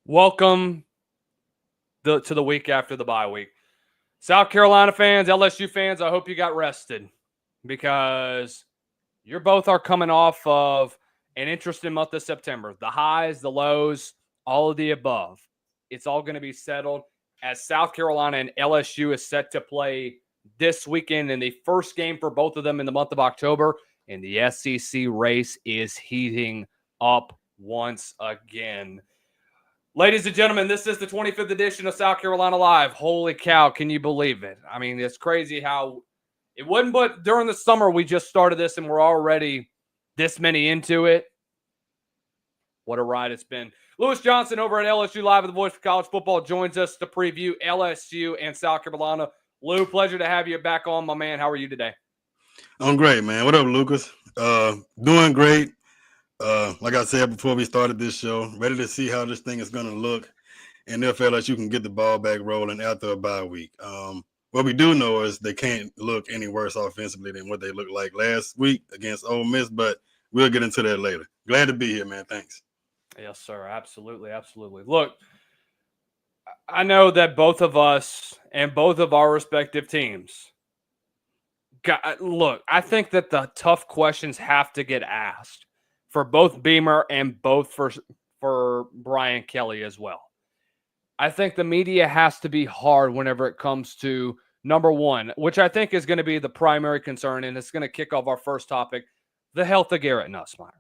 Welcome to the week after the bye week. South Carolina fans, LSU fans, I hope you got rested because you both are coming off of an interesting month of September. The highs, the lows, all of the above. It's all going to be settled as South Carolina and LSU is set to play this weekend in the first game for both of them in the month of October. And the SEC race is heating up once again. Ladies and gentlemen, this is the 25th edition of South Carolina Live. Holy cow, can you believe it? I mean, it's crazy how it wasn't, but during the summer, we just started this and we're already this many into it. What a ride it's been. Lewis Johnson over at LSU Live, the voice of college football, joins us to preview LSU and South Carolina. Lou, pleasure to have you back on, my man. How are you today? I'm great, man. What up, Lucas? Doing great. Like I said before we started this show, ready to see how this thing is going to look, and if LSU can get the ball back rolling after a bye week. What we do know is they can't look any worse offensively than what they looked like last week against Ole Miss, but we'll get into that later. Glad to be here, man. Thanks. Yes, sir. Absolutely. Absolutely. Look, I know that both of us and both of our respective teams look, I think that the tough questions have to get asked for both Beamer and both for Brian Kelly as well. I think the media has to be hard whenever it comes to number one, which I think is going to be the primary concern, and it's going to kick off our first topic, the health of Garrett Nussmeier.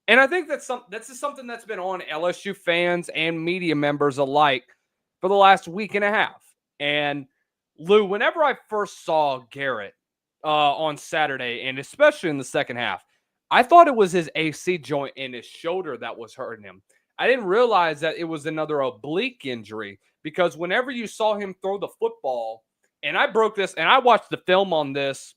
And I think that's something that's been on LSU fans and media members alike for the last week and a half. And Lou, whenever I first saw Garrett on Saturday, and especially in the second half, I thought it was his AC joint in his shoulder that was hurting him. I didn't realize that it was another oblique injury because whenever you saw him throw the football, and I broke this, and I watched the film on this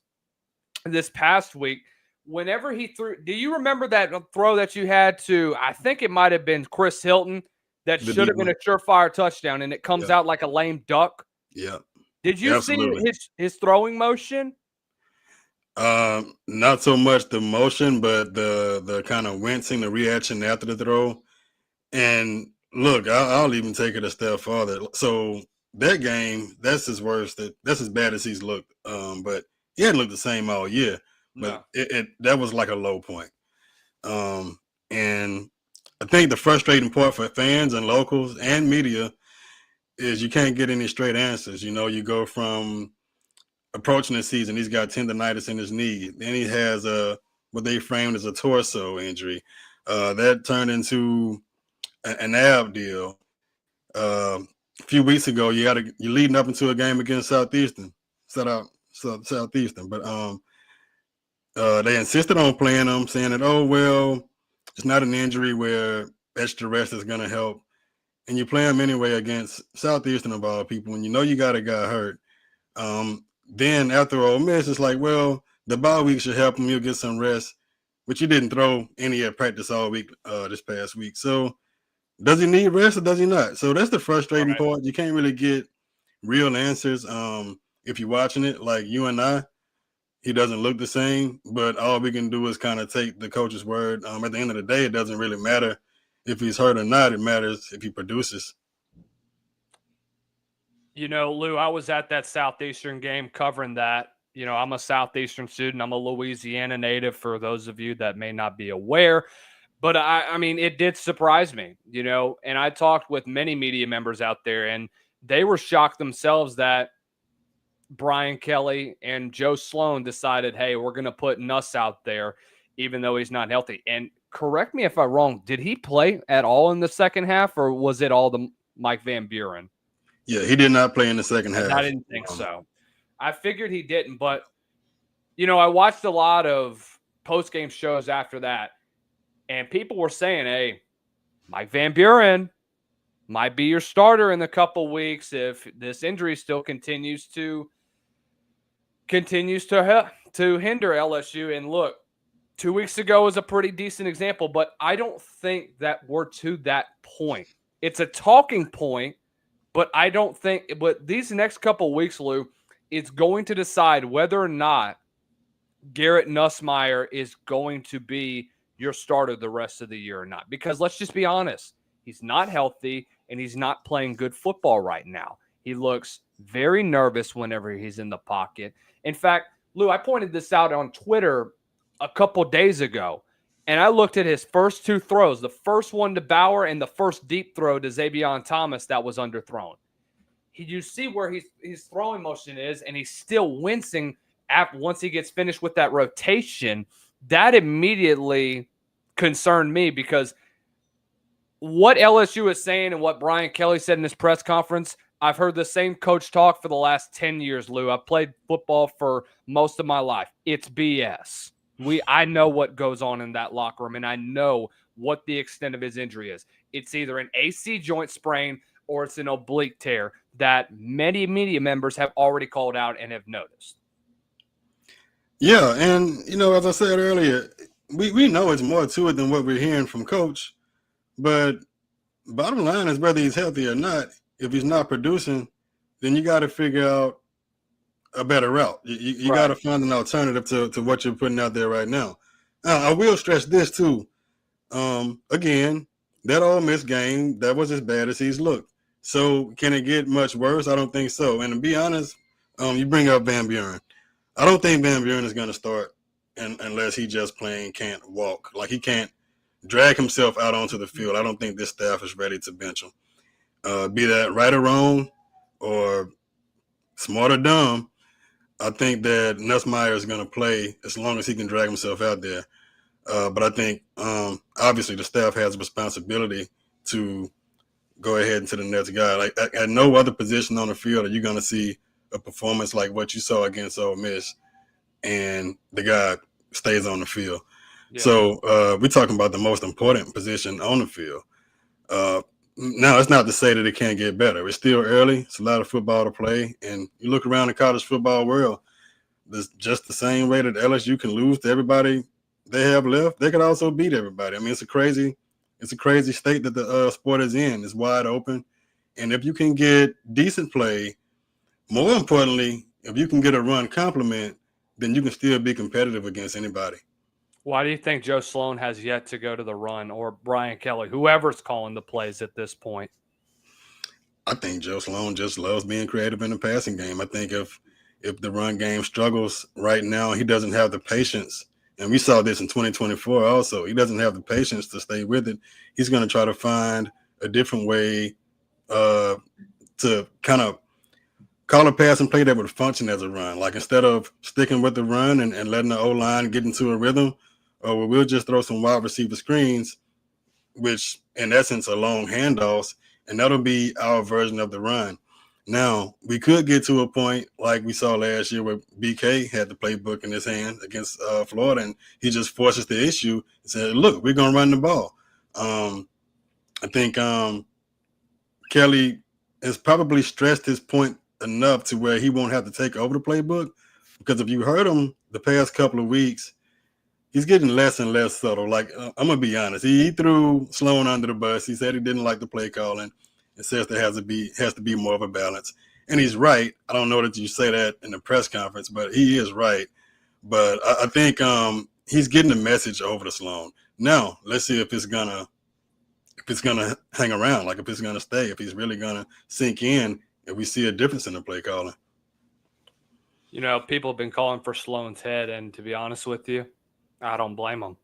past week, whenever he threw, do you remember that throw that you had to, I think it might have been Chris Hilton, that should have been a surefire touchdown, and it comes out like a lame duck? Yeah. Did you see his throwing motion? Not so much the motion, but the kind of wincing, the reaction after the throw. And look, I'll even take it a step further. So that game, that's his worst. That's as bad as he's looked. But he hadn't looked the same all year. But that was like a low point. And I think the frustrating part for fans and locals and media is you can't get any straight answers. You know, you go from approaching the season, he's got tendonitis in his knee. Then he has what they framed as a torso injury. That turned into an ab deal. A few weeks ago, you're leading up into a game against Southeastern. But they insisted on playing him, saying that, oh, well, it's not an injury where extra rest is going to help. And you play him anyway against Southeastern of all people, and you know you got a guy hurt. Then after Ole Miss, it's like, well, the bye week should help him. He'll get some rest, but you didn't throw any at practice all week this past week. So does he need rest or does he not? So that's the frustrating part. You can't really get real answers if you're watching it like you and I. He doesn't look the same, but all we can do is kind of take the coach's word. At the end of the day, it doesn't really matter if he's hurt or not. It matters if he produces. You know, Lou, I was at that Southeastern game covering that. You know, I'm a Southeastern student. I'm a Louisiana native, for those of you that may not be aware. But, I mean, it did surprise me, you know, and I talked with many media members out there, and they were shocked themselves that Brian Kelly and Joe Sloan decided, hey, we're going to put Nuss out there, even though he's not healthy. And correct me if I'm wrong, did he play at all in the second half, or was it all the Mike Van Buren? Yeah, he did not play in the second half. I didn't think so. I figured he didn't, but, you know, I watched a lot of post-game shows after that, and people were saying, hey, Mike Van Buren might be your starter in a couple weeks if this injury still continues to hinder LSU. And look, 2 weeks ago was a pretty decent example, but I don't think that we're to that point. It's a talking point, but I don't think – but these next couple of weeks, Lou, it's going to decide whether or not Garrett Nussmeier is going to be your starter the rest of the year or not. Because let's just be honest, he's not healthy, and he's not playing good football right now. He looks very nervous whenever he's in the pocket. In fact, Lou, I pointed this out on Twitter a couple days ago, and I looked at his first two throws, the first one to Bauer and the first deep throw to Xavier Thomas that was underthrown. You see where his throwing motion is, and he's still wincing once he gets finished with that rotation. That immediately concerned me because what LSU is saying and what Brian Kelly said in his press conference, I've heard the same coach talk for the last 10 years, Lou. I've played football for most of my life. It's BS. I know what goes on in that locker room, and I know what the extent of his injury is. It's either an AC joint sprain or it's an oblique tear that many media members have already called out and have noticed. Yeah, and, as I said earlier, we know it's more to it than what we're hearing from Coach. But bottom line is whether he's healthy or not, if he's not producing, then you got to figure out a better route. You got to find an alternative to what you're putting out there right now. I will stress this too. Again, that Ole Miss game, that was as bad as he's looked. So can it get much worse? I don't think so. And to be honest, you bring up Van Buren. I don't think Van Buren is going to start unless he just plain can't walk. Like he can't drag himself out onto the field. I don't think this staff is ready to bench him. Be that right or wrong or smart or dumb, I think that Nussmeier is going to play as long as he can drag himself out there. But I think obviously the staff has a responsibility to go ahead into the next guy. Like at no other position on the field are you going to see a performance like what you saw against Ole Miss and the guy stays on the field. Yeah. So we're talking about the most important position on the field. Now, it's not to say that it can't get better. It's still early. It's a lot of football to play. And you look around the college football world, there's just the same way that LSU can lose to everybody they have left. They could also beat everybody. I mean, it's a crazy state that the sport is in. It's wide open. And if you can get decent play, more importantly, if you can get a run compliment, then you can still be competitive against anybody. Why do you think Joe Sloan has yet to go to the run, or Brian Kelly, whoever's calling the plays at this point? I think Joe Sloan just loves being creative in the passing game. I think if the run game struggles right now, he doesn't have the patience. And we saw this in 2024 also. He doesn't have the patience to stay with it. He's going to try to find a different way to kind of call a pass and play that would function as a run. Like instead of sticking with the run and letting the O-line get into a rhythm, we'll just throw some wide receiver screens, which in essence are long handoffs, and that'll be our version of the run. Now, we could get to a point like we saw last year where BK had the playbook in his hand against Florida, and he just forces the issue and said, look, we're going to run the ball. I think Kelly has probably stressed his point enough to where he won't have to take over the playbook, because if you heard him the past couple of weeks, he's getting less and less subtle. Like, I'm going to be honest. He threw Sloan under the bus. He said he didn't like the play calling. It says there has to be more of a balance. And he's right. I don't know that you say that in the press conference, but he is right. But I think he's getting the message over to Sloan. Now, let's see if it's gonna hang around, like if it's gonna stay, if he's really gonna sink in, if we see a difference in the play calling. You know, people have been calling for Sloan's head, and to be honest with you, I don't blame them.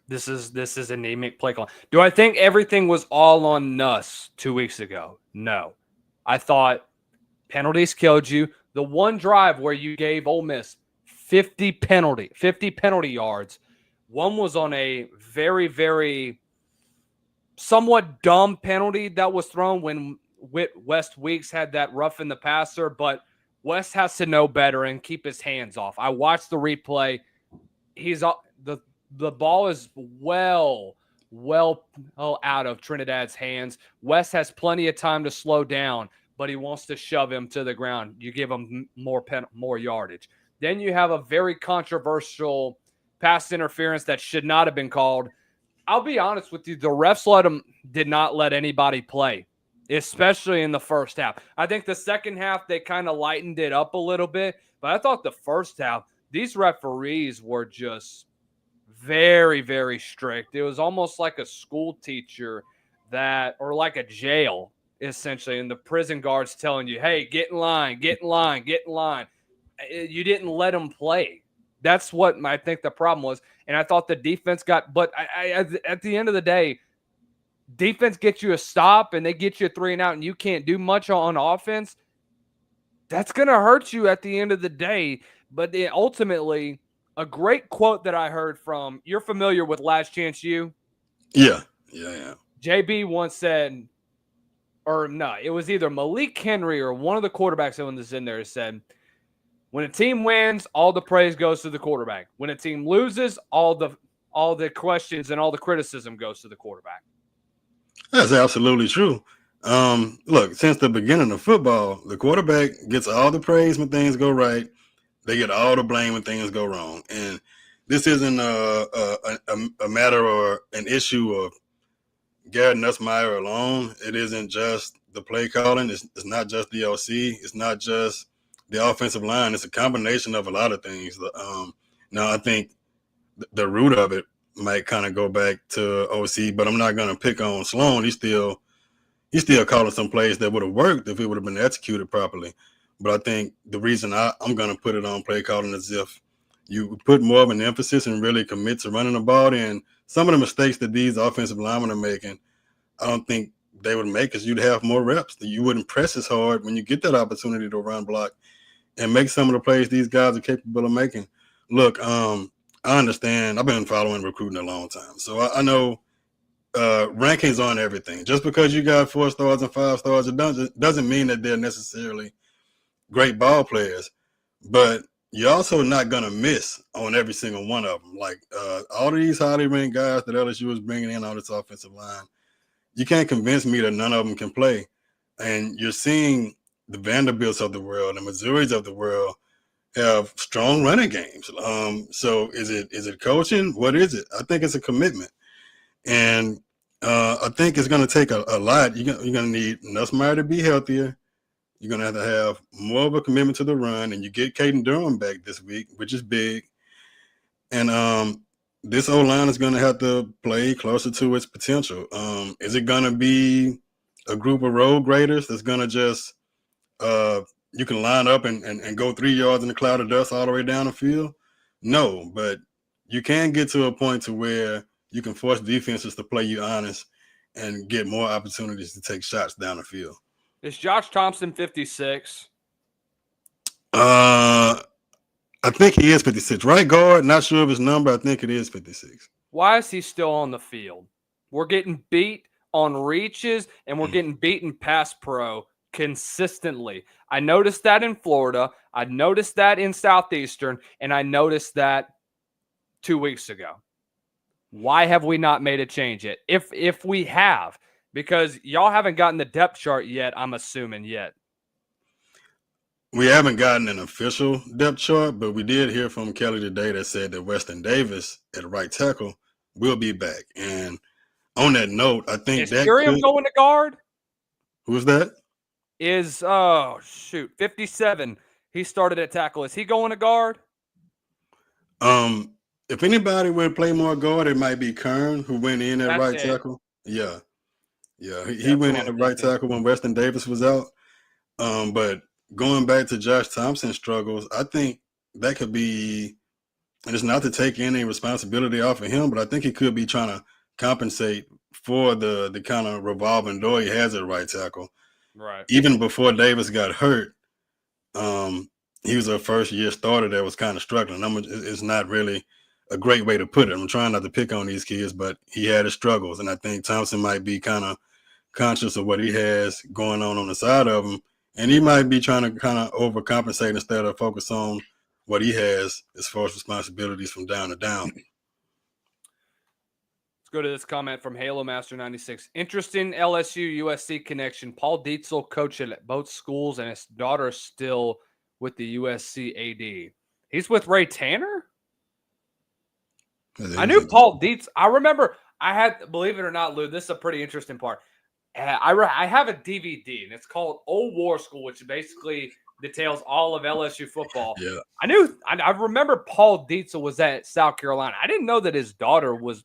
This is anemic play calling. Do I think everything was all on Nuss 2 weeks ago? No. I thought penalties killed you. The one drive where you gave Ole Miss 50 penalty yards, one was on a very, very somewhat dumb penalty that was thrown when West Weeks had that rough in the passer, but West has to know better and keep his hands off. I watched the replay. The ball is well out of Trinidad's hands. West has plenty of time to slow down, but he wants to shove him to the ground. You give him more yardage. Then you have a very controversial pass interference that should not have been called. I'll be honest with you, the refs did not let anybody play, especially in the first half. I think the second half they kind of lightened it up a little bit, but I thought the first half, these referees were just very, very strict. It was almost like a school teacher that, or like a jail, essentially, and the prison guards telling you, hey, get in line, get in line, get in line. You didn't let them play. That's what I think the problem was. And I thought the defense got, but at the end of the day, defense gets you a stop and they get you a 3 and out and you can't do much on offense. That's going to hurt you at the end of the day. But ultimately, a great quote that I heard from, you're familiar with Last Chance U? Yeah. JB once said, or no, it was either Malik Henry or one of the quarterbacks that was in there said, when a team wins, all the praise goes to the quarterback. When a team loses, all the questions and all the criticism goes to the quarterback. That's absolutely true. Look, since the beginning of football, the quarterback gets all the praise when things go right. They get all the blame when things go wrong. And this isn't a matter or an issue of Garrett Nussmeier alone. It isn't just the play calling. It's not just the OC. It's not just the offensive line. It's a combination of a lot of things. Now, I think the root of it might kind of go back to OC, but I'm not going to pick on Sloan. He's still calling some plays that would have worked if it would have been executed properly. But I think the reason I'm going to put it on play calling is if you put more of an emphasis and really commit to running the ball, and some of the mistakes that these offensive linemen are making, I don't think they would make because you'd have more reps. You wouldn't press as hard when you get that opportunity to run block and make some of the plays these guys are capable of making. Look, I understand. I've been following recruiting a long time, so I know rankings aren't everything. Just because you got 4 stars and 5 stars, it doesn't mean that they're necessarily great ball players. But you're also not going to miss on every single one of them. Like all of these highly ranked guys that LSU is bringing in on this offensive line, you can't convince me that none of them can play. And you're seeing the Vanderbilts of the world, the Missouris of the world have strong running games. So is it coaching? What is it? I think it's a commitment. And I think it's going to take a lot. You're going to need Nussmeier to be healthier. You're going to have more of a commitment to the run, and you get Caden Durham back this week, which is big. And this O-line is going to have to play closer to its potential. Is it going to be a group of road graders that's going to just you can line up and go 3 yards in a cloud of dust all the way down the field? No, but you can get to a point to where you can force defenses to play you honest and get more opportunities to take shots down the field. Is Josh Thompson 56? I think he is 56. Right guard, not sure of his number. I think it is 56. Why is he still on the field? We're getting beat on reaches, and we're getting beaten pass pro consistently. I noticed that in Florida. I noticed that in Southeastern, and I noticed that 2 weeks ago. Why have we not made a change yet? If we have, because y'all haven't gotten the depth chart yet, I'm assuming yet. We haven't gotten an official depth chart, but we did hear from Kelly today that said that Weston Davis at right tackle will be back. And on that note, I think is Curium going to guard? Who's that? Is 57. He started at tackle. Is he going to guard? If anybody would play more guard, it might be Kern, who went in at right tackle. Yeah. He went in at right tackle when Weston Davis was out. But going back to Josh Thompson's struggles, I think that could be, and it's not to take any responsibility off of him, but I think he could be trying to compensate for the kind of revolving door he has at right tackle. Right. Even before Davis got hurt, he was a first-year starter that was kind of struggling. It's not really a great way to put it. I'm trying not to pick on these kids, but he had his struggles, and I think Thompson might be kind of conscious of what he has going on the side of him, and he might be trying to kind of overcompensate instead of focus on what he has as far as responsibilities from down to down. Let's go to this comment from Halo Master 96. Interesting LSU USC connection. Paul Dietzel coached at both schools, and his daughter is still with the USC AD. He's with Ray Tanner? I knew Paul Dietz. I remember I had, believe it or not, Lou, this is a pretty interesting part. I have a DVD, and it's called Old War School, which basically details all of LSU football. Yeah. I remember Paul Dietzel was at South Carolina. I didn't know that his daughter was.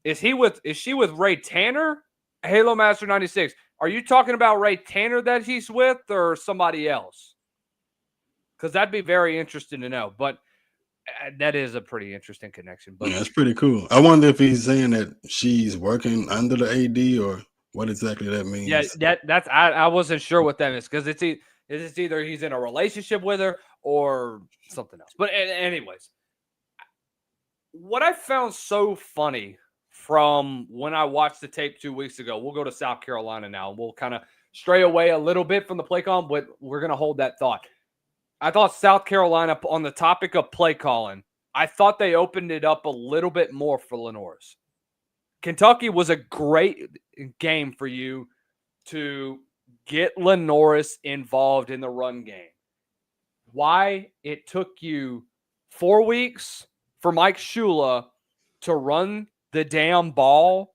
Is she with Ray Tanner? Halo Master 96. Are you talking about Ray Tanner that he's with or somebody else? Because that'd be very interesting to know. But that is a pretty interesting connection. But Yeah, that's pretty cool. I wonder if he's saying that she's working under the AD or what exactly that yeah, means. that's I wasn't sure what that is because it's either he's in a relationship with her or something else. But anyways, what I found so funny from when I watched the tape 2 weeks ago, we'll go to South Carolina now, and we'll kind of stray away a little bit from the play call, but we're going to hold that thought. I thought South Carolina, on the topic of play calling, I thought they opened it up a little bit more for Lenoris. Kentucky was a great game for you to get Lenoris involved in the run game. Why it took you 4 weeks for Mike Shula to run the damn ball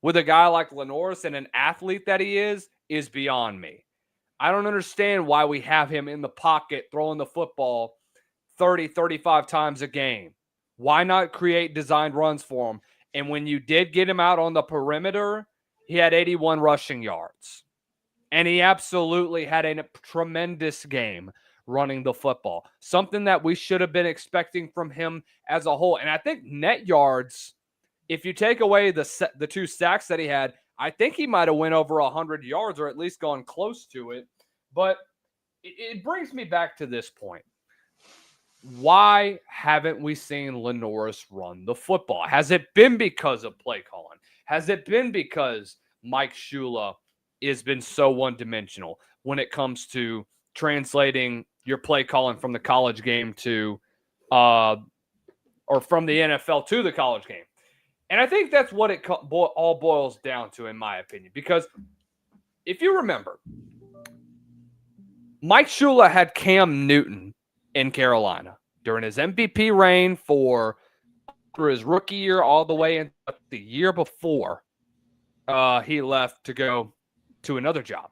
with a guy like Lenoris and an athlete that he is beyond me. I don't understand why we have him in the pocket throwing the football 30, 35 times a game. Why not create designed runs for him? And when you did get him out on the perimeter, he had 81 rushing yards. And he absolutely had a tremendous game running the football. Something that we should have been expecting from him as a whole. And I think net yards, if you take away the 2 sacks that he had, I think he might have went over 100 yards or at least gone close to it. But it brings me back to this point. Why haven't we seen Lenoris run the football? Has it been because of play calling? Has it been because Mike Shula has been so one-dimensional when it comes to translating your play calling from the college game to or from the NFL to the college game? And I think that's what it all boils down to, in my opinion. Because if you remember, Mike Shula had Cam Newton in Carolina during his MVP reign for his rookie year all the way into the year before he left to go to another job.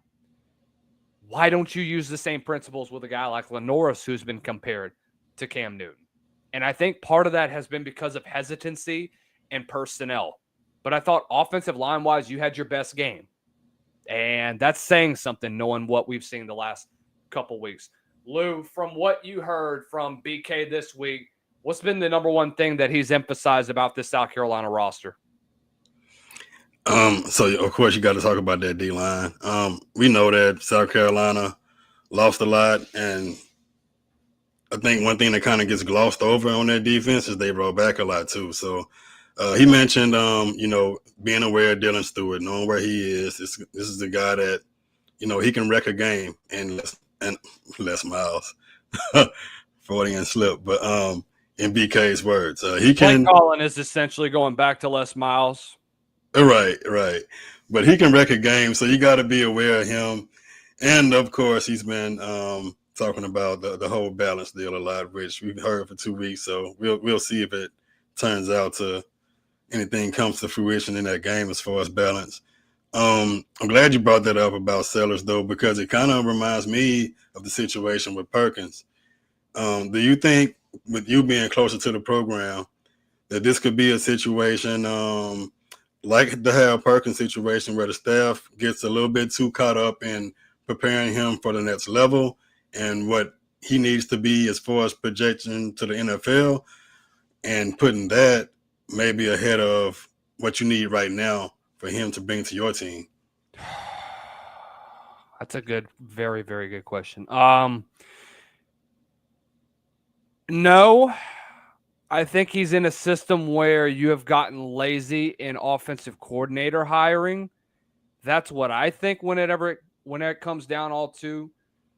Why don't you use the same principles with a guy like Lenoris, who's been compared to Cam Newton? And I think part of that has been because of hesitancy and personnel. But I thought offensive line-wise, you had your best game. And that's saying something, knowing what we've seen the last couple weeks. Lou, from what you heard from BK this week, what's been the number one thing that he's emphasized about this South Carolina roster? So of course you got to talk about that D line. We know that South Carolina lost a lot, and I think one thing that kind of gets glossed over on their defense is they roll back a lot too. So he mentioned, being aware of Dylan Stewart, knowing where he is. This is the guy that, he can wreck a game and less miles, 40 and slip. But in BK's words, he can. Play calling is essentially going back to Les Miles. Right. But he can wreck a game, so you got to be aware of him. And of course, he's been talking about the whole balance deal a lot, which we've heard for 2 weeks. So we'll see if it turns out to anything comes to fruition in that game as far as balance. I'm glad you brought that up about Sellers, though, because it kind of reminds me of the situation with Perkins. Do you think, with you being closer to the program, that this could be a situation like the Hal Perkins situation where the staff gets a little bit too caught up in preparing him for the next level and what he needs to be as far as projection to the NFL, and putting that maybe ahead of what you need right now for him to bring to your team? That's a good, very, very good question. No, I think he's in a system where you have gotten lazy in offensive coordinator hiring. That's what I think when it comes down all to.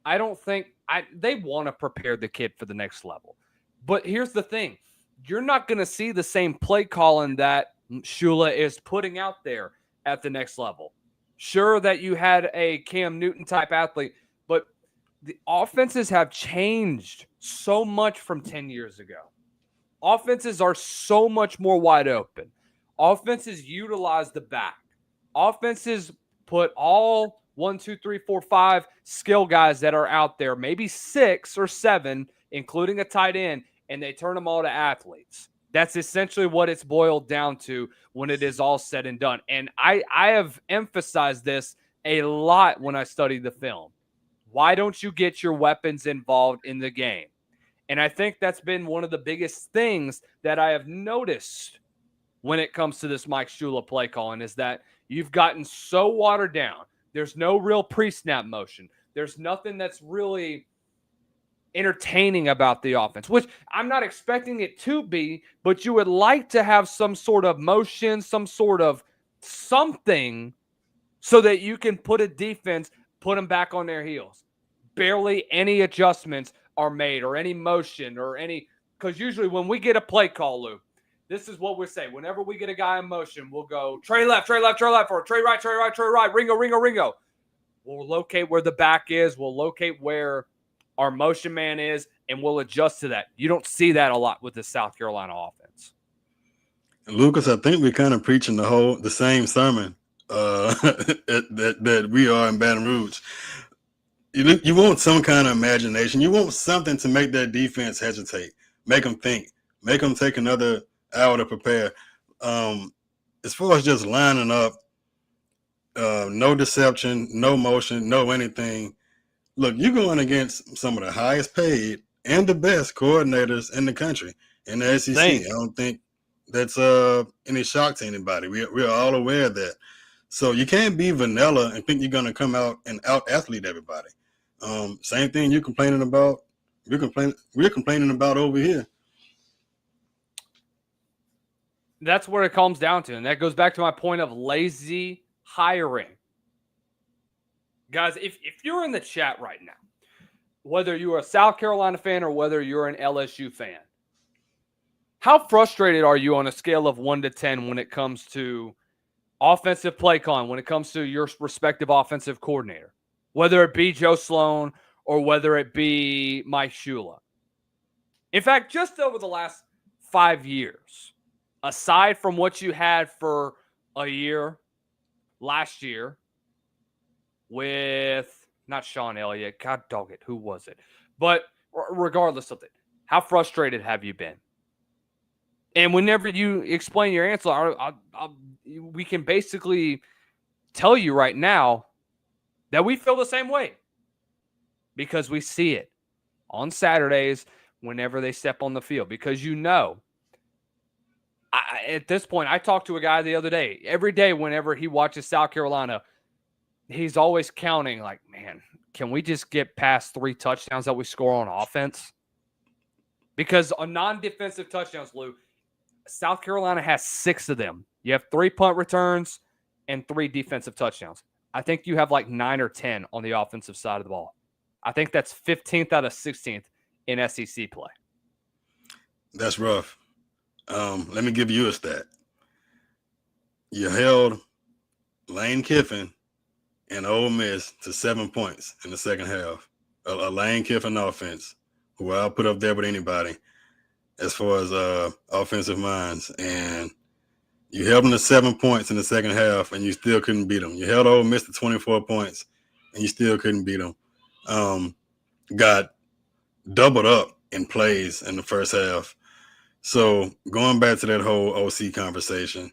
I don't think they want to prepare the kid for the next level. But here's the thing. You're not going to see the same play calling that Shula is putting out there at the next level. Sure that you had a Cam Newton type athlete, but the offenses have changed so much from 10 years ago. Offenses are so much more wide open. Offenses utilize the back. Offenses put all 1, 2, 3, 4, 5 skill guys that are out there, maybe 6 or 7, including a tight end, and they turn them all to athletes. That's essentially what it's boiled down to when it is all said and done. And I have emphasized this a lot when I studied the film. Why don't you get your weapons involved in the game? And I think that's been one of the biggest things that I have noticed when it comes to this Mike Shula play calling is that you've gotten so watered down. There's no real pre-snap motion. There's nothing that's really entertaining about the offense, which I'm not expecting it to be, but you would like to have some sort of motion, some sort of something so that you can put a defense, put them back on their heels. Barely any adjustments are made or any motion or any, because usually when we get a play call, Lou, this is what we say. Whenever we get a guy in motion, we'll go Trey left, or Trey right, Ringo. We'll locate where the back is. We'll locate where our motion man is, and we'll adjust to that. You don't see that a lot with the South Carolina offense. Lucas, I think we're kind of preaching the same sermon that we are in Baton Rouge. You want some kind of imagination. You want something to make that defense hesitate, make them think, make them take another hour to prepare. As far as just lining up, no deception, no motion, no anything. Look, you're going against some of the highest paid and the best coordinators in the country in the SEC. I don't think that's any shock to anybody. We're all aware of that. So you can't be vanilla and think you're going to come out and out-athlete everybody. Same thing you're complaining about. We're complaining about over here. That's where it comes down to, and that goes back to my point of lazy hiring. Guys, if you're in the chat right now, whether you're a South Carolina fan or whether you're an LSU fan, how frustrated are you on a scale of 1 to 10 when it comes to offensive play calling, when it comes to your respective offensive coordinator, whether it be Joe Sloan or whether it be Mike Shula? In fact, just over the last 5 years, aside from what you had for a year last year, with not Sean Elliott, God dog it, who was it? But regardless of it, how frustrated have you been? And whenever you explain your answer, we can basically tell you right now that we feel the same way because we see it on Saturdays whenever they step on the field. Because at this point, I talked to a guy the other day. Every day whenever he watches South Carolina, he's always counting like, man, can we just get past 3 touchdowns that we score on offense? Because on non-defensive touchdowns, Lou, South Carolina has 6 of them. You have 3 punt returns and 3 defensive touchdowns. I think you have like 9 or 10 on the offensive side of the ball. I think that's 15th out of 16th in SEC play. That's rough. Let me give you a stat. You held Lane Kiffin and Ole Miss to 7 points in the second half. A Lane Kiffin offense, who I'll put up there with anybody as far as offensive minds. And you held them to 7 points in the second half, and you still couldn't beat them. You held Ole Miss to 24 points, and you still couldn't beat them. Got doubled up in plays in the first half. So going back to that whole OC conversation,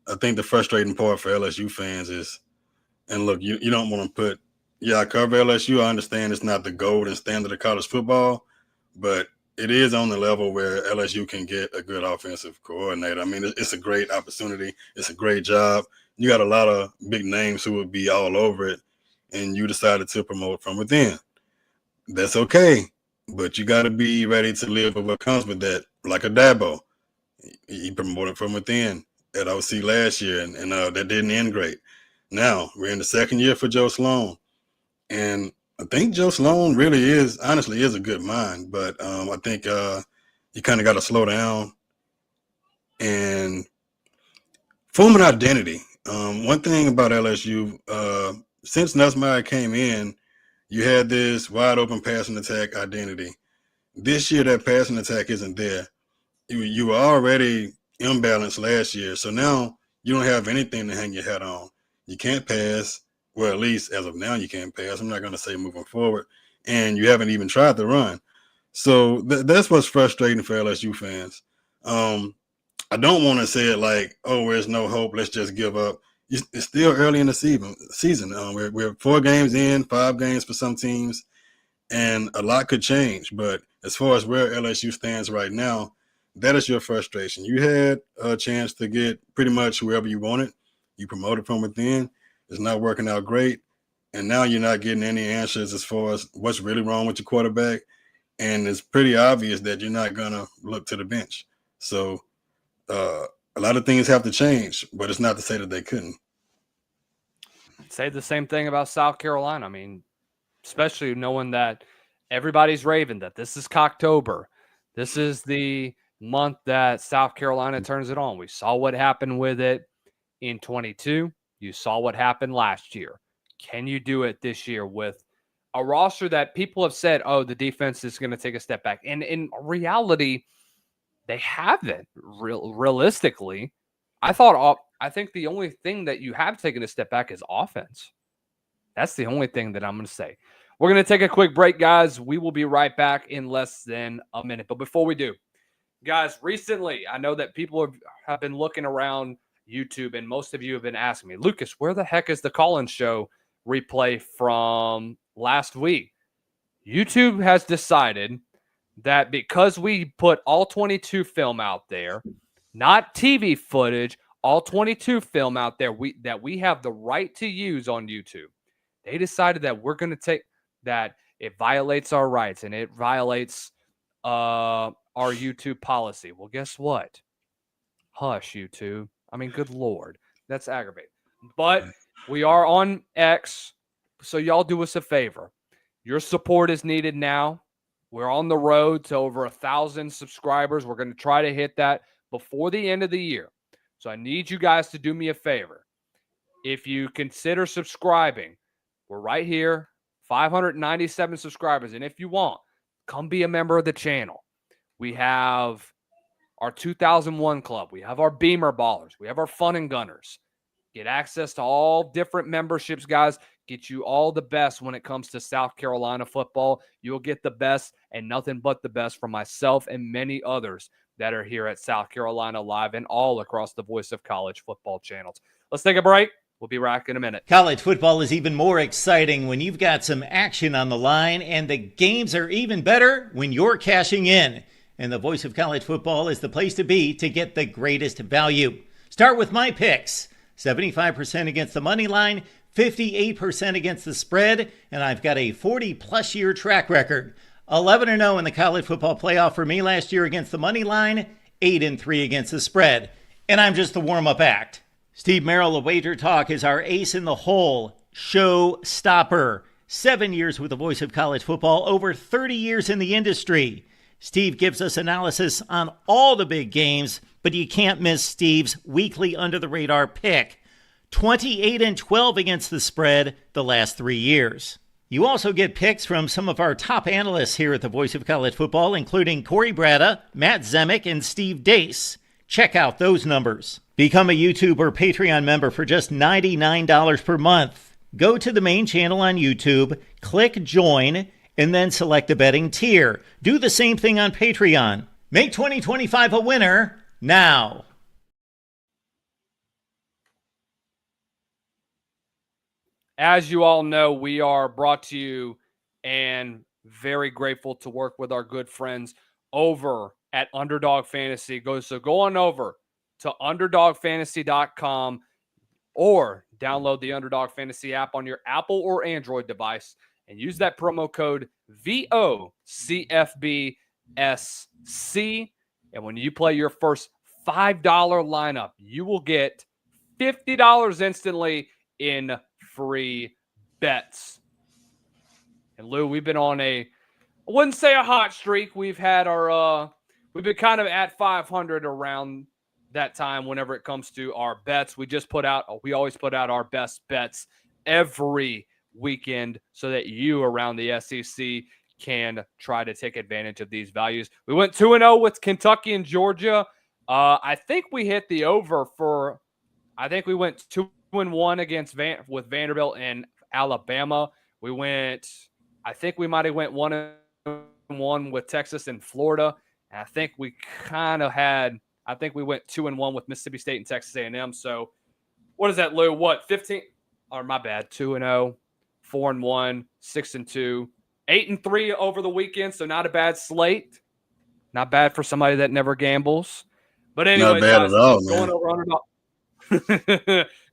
I think the frustrating part for LSU fans is, and look, you don't want to put, I cover LSU. I understand it's not the golden standard of college football, but it is on the level where LSU can get a good offensive coordinator. I mean, it's a great opportunity. It's a great job. You got a lot of big names who would be all over it, and you decided to promote from within. That's okay, but you got to be ready to live with what comes with that, like a Dabo. He promoted from within at OC last year, and that didn't end great. Now, we're in the second year for Joe Sloan, and I think Joe Sloan really honestly is a good mind, but I think you kind of got to slow down and form an identity. One thing about LSU, since Nussmeier came in, you had this wide open passing attack identity. This year, that passing attack isn't there. You were already imbalanced last year, so now you don't have anything to hang your hat on. You can't pass. Well, at least as of now, you can't pass. I'm not going to say moving forward. And you haven't even tried to run. So that's what's frustrating for LSU fans. I don't want to say it like, oh, there's no hope, let's just give up. It's still early in the season. We're 4 games in, 5 games for some teams, and a lot could change. But as far as where LSU stands right now, that is your frustration. You had a chance to get pretty much whoever you wanted. You promoted from within. It's not working out great. And now you're not getting any answers as far as what's really wrong with your quarterback. And it's pretty obvious that you're not going to look to the bench. So a lot of things have to change, but it's not to say that they couldn't. Say the same thing about South Carolina. I mean, especially knowing that everybody's raving that this is Cocktober. This is the month that South Carolina turns it on. We saw what happened with it in 22. You saw what happened last year. Can you do it this year with a roster that people have said, oh, the defense is going to take a step back? And in reality, they haven't realistically. I think the only thing that you have taken a step back is offense. That's the only thing that I'm going to say. We're going to take a quick break, guys. We will be right back in less than a minute. But before we do, guys, recently, I know that people have been looking around YouTube, and most of you have been asking me, Lucas, where the heck is the Collins Show replay from last week? YouTube has decided that because we put all 22 film out there, not TV footage, all 22 film out there that we have the right to use on YouTube. They decided that we're going to take that it violates our rights and it violates our YouTube policy. Well, guess what? Hush, YouTube. I mean, good Lord. That's aggravating. But we are on X, so y'all do us a favor. Your support is needed now. We're on the road to over 1,000 subscribers. We're going to try to hit that before the end of the year. So I need you guys to do me a favor. If you consider subscribing, we're right here, 597 subscribers. And if you want, come be a member of the channel. We have our 2001 club. We have our Beamer Ballers. We have our Fun and Gunners. Get access to all different memberships, guys. Get you all the best when it comes to South Carolina football. You'll get the best and nothing but the best from myself and many others that are here at South Carolina Live and all across the Voice of College football channels. Let's take a break. We'll be back in a minute. College football is even more exciting when you've got some action on the line, and the games are even better when you're cashing in. And the Voice of College football is the place to be to get the greatest value. Start with my picks. 75% against the money line, 58% against the spread, and I've got a 40-plus year track record. 11-0 in the college football playoff for me last year against the money line, 8-3 against the spread. And I'm just the warm-up act. Steve Merrill of Wager Talk is our ace in the hole, show stopper. 7 years with the Voice of College football, over 30 years in the industry. Steve gives us analysis on all the big games, but you can't miss Steve's weekly under-the-radar pick. 28-12 against the spread the last 3 years. You also get picks from some of our top analysts here at the Voice of College Football, including Corey Bratta, Matt Zemek, and Steve Dace. Check out those numbers. Become a YouTube or Patreon member for just $99 per month. Go to the main channel on YouTube, click Join, and then select the betting tier. Do the same thing on Patreon. Make 2025 a winner now. As you all know, we are brought to you and very grateful to work with our good friends over at Underdog Fantasy. So go on over to underdogfantasy.com or download the Underdog Fantasy app on your Apple or Android device and use that promo code VOCFBSC. And when you play your first $5 lineup, you will get $50 instantly in free bets. And Lou, we've been on I wouldn't say a hot streak. We've had we've been kind of at 500 around that time whenever it comes to our bets. We always put out our best bets every weekend so that you around the SEC can try to take advantage of these values. We went 2-0 with Kentucky and Georgia. I think we hit the over we went 2-1 against with Vanderbilt and Alabama. I think we might have went 1-1 with Texas and Florida. And I think we went 2-1 with Mississippi State and Texas A&M. So what is that, Lou? What, 15? Or my bad, 2-0, 4-1, 6-2, 8-3 over the weekend. So not a bad slate. Not bad for somebody that never gambles. But Not anyways, bad guys, at all, going man. over Underdog.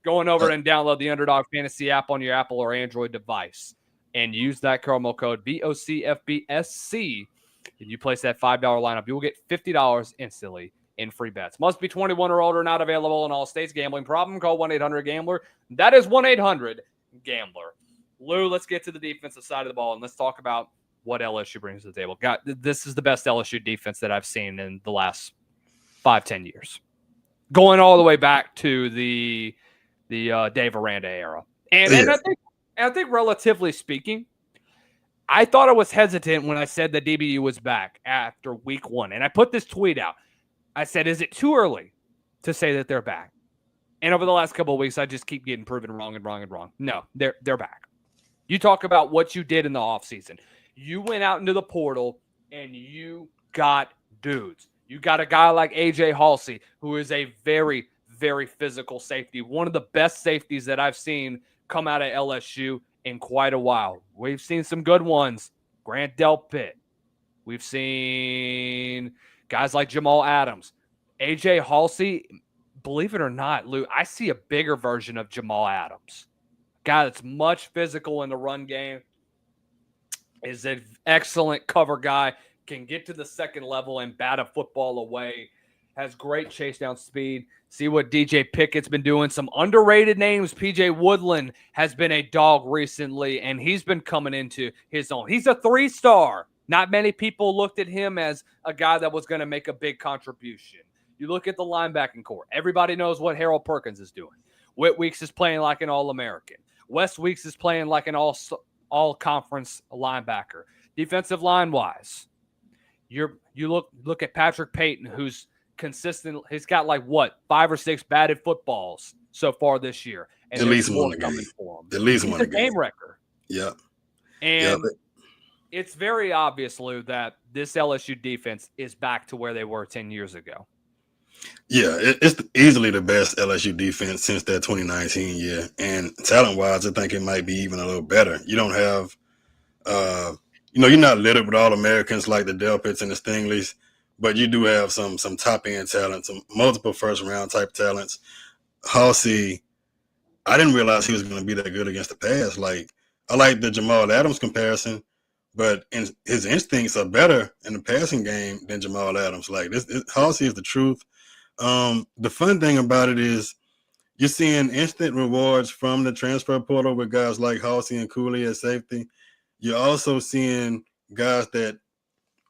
Going over and download the Underdog Fantasy app on your Apple or Android device and use that promo code BOCFBSC. If you place that $5 lineup, you will get $50 instantly in free bets. Must be 21 or older, not available in all states. Gambling problem, call 1-800-GAMBLER. That is 1-800-GAMBLER. Lou, let's get to the defensive side of the ball, and let's talk about what LSU brings to the table. This is the best LSU defense that I've seen in the last 5-10 years. Going all the way back to the Dave Aranda era. And I think relatively speaking, I thought I was hesitant when I said that DBU was back after week 1. And I put this tweet out. I said, is it too early to say that they're back? And over the last couple of weeks, I just keep getting proven wrong and wrong and wrong. No, they're back. You talk about what you did in the offseason. You went out into the portal and you got dudes. You got a guy like A.J. Halsey, who is a very, very physical safety. One of the best safeties that I've seen come out of LSU in quite a while. We've seen some good ones. Grant Delpit. We've seen guys like Jamal Adams. A.J. Halsey, believe it or not, Lou, I see a bigger version of Jamal Adams. Guy that's much physical in the run game. Is an excellent cover guy. Can get to the second level and bat a football away. Has great chase down speed. See what DJ Pickett's been doing. Some underrated names. PJ Woodland has been a dog recently, and he's been coming into his own. He's a 3-star. Not many people looked at him as a guy that was going to make a big contribution. You look at the linebacking core. Everybody knows what Harold Perkins is doing. Whit Weeks is playing like an All-American. Wes Weeks is playing like an all-conference linebacker. Defensive line-wise, you look at Patrick Payton, who's consistent. He's got 5 or 6 batted footballs so far this year, and at least one coming for him. At least he's one a game wrecker. Yeah, and it's very obvious, Lou, that this LSU defense is back to where they were 10 years ago. Yeah, it's easily the best LSU defense since that 2019 year, and talent-wise, I think it might be even a little better. You don't have, you're not littered with All-Americans like the Delpits and the Stingleys, but you do have some top-end talent, some multiple first-round type talents. Halsey, I didn't realize he was going to be that good against the pass. I like the Jamal Adams comparison, but his instincts are better in the passing game than Jamal Adams. Halsey is the truth. The fun thing about it is you're seeing instant rewards from the transfer portal with guys like Halsey and Cooley at safety. You're also seeing guys that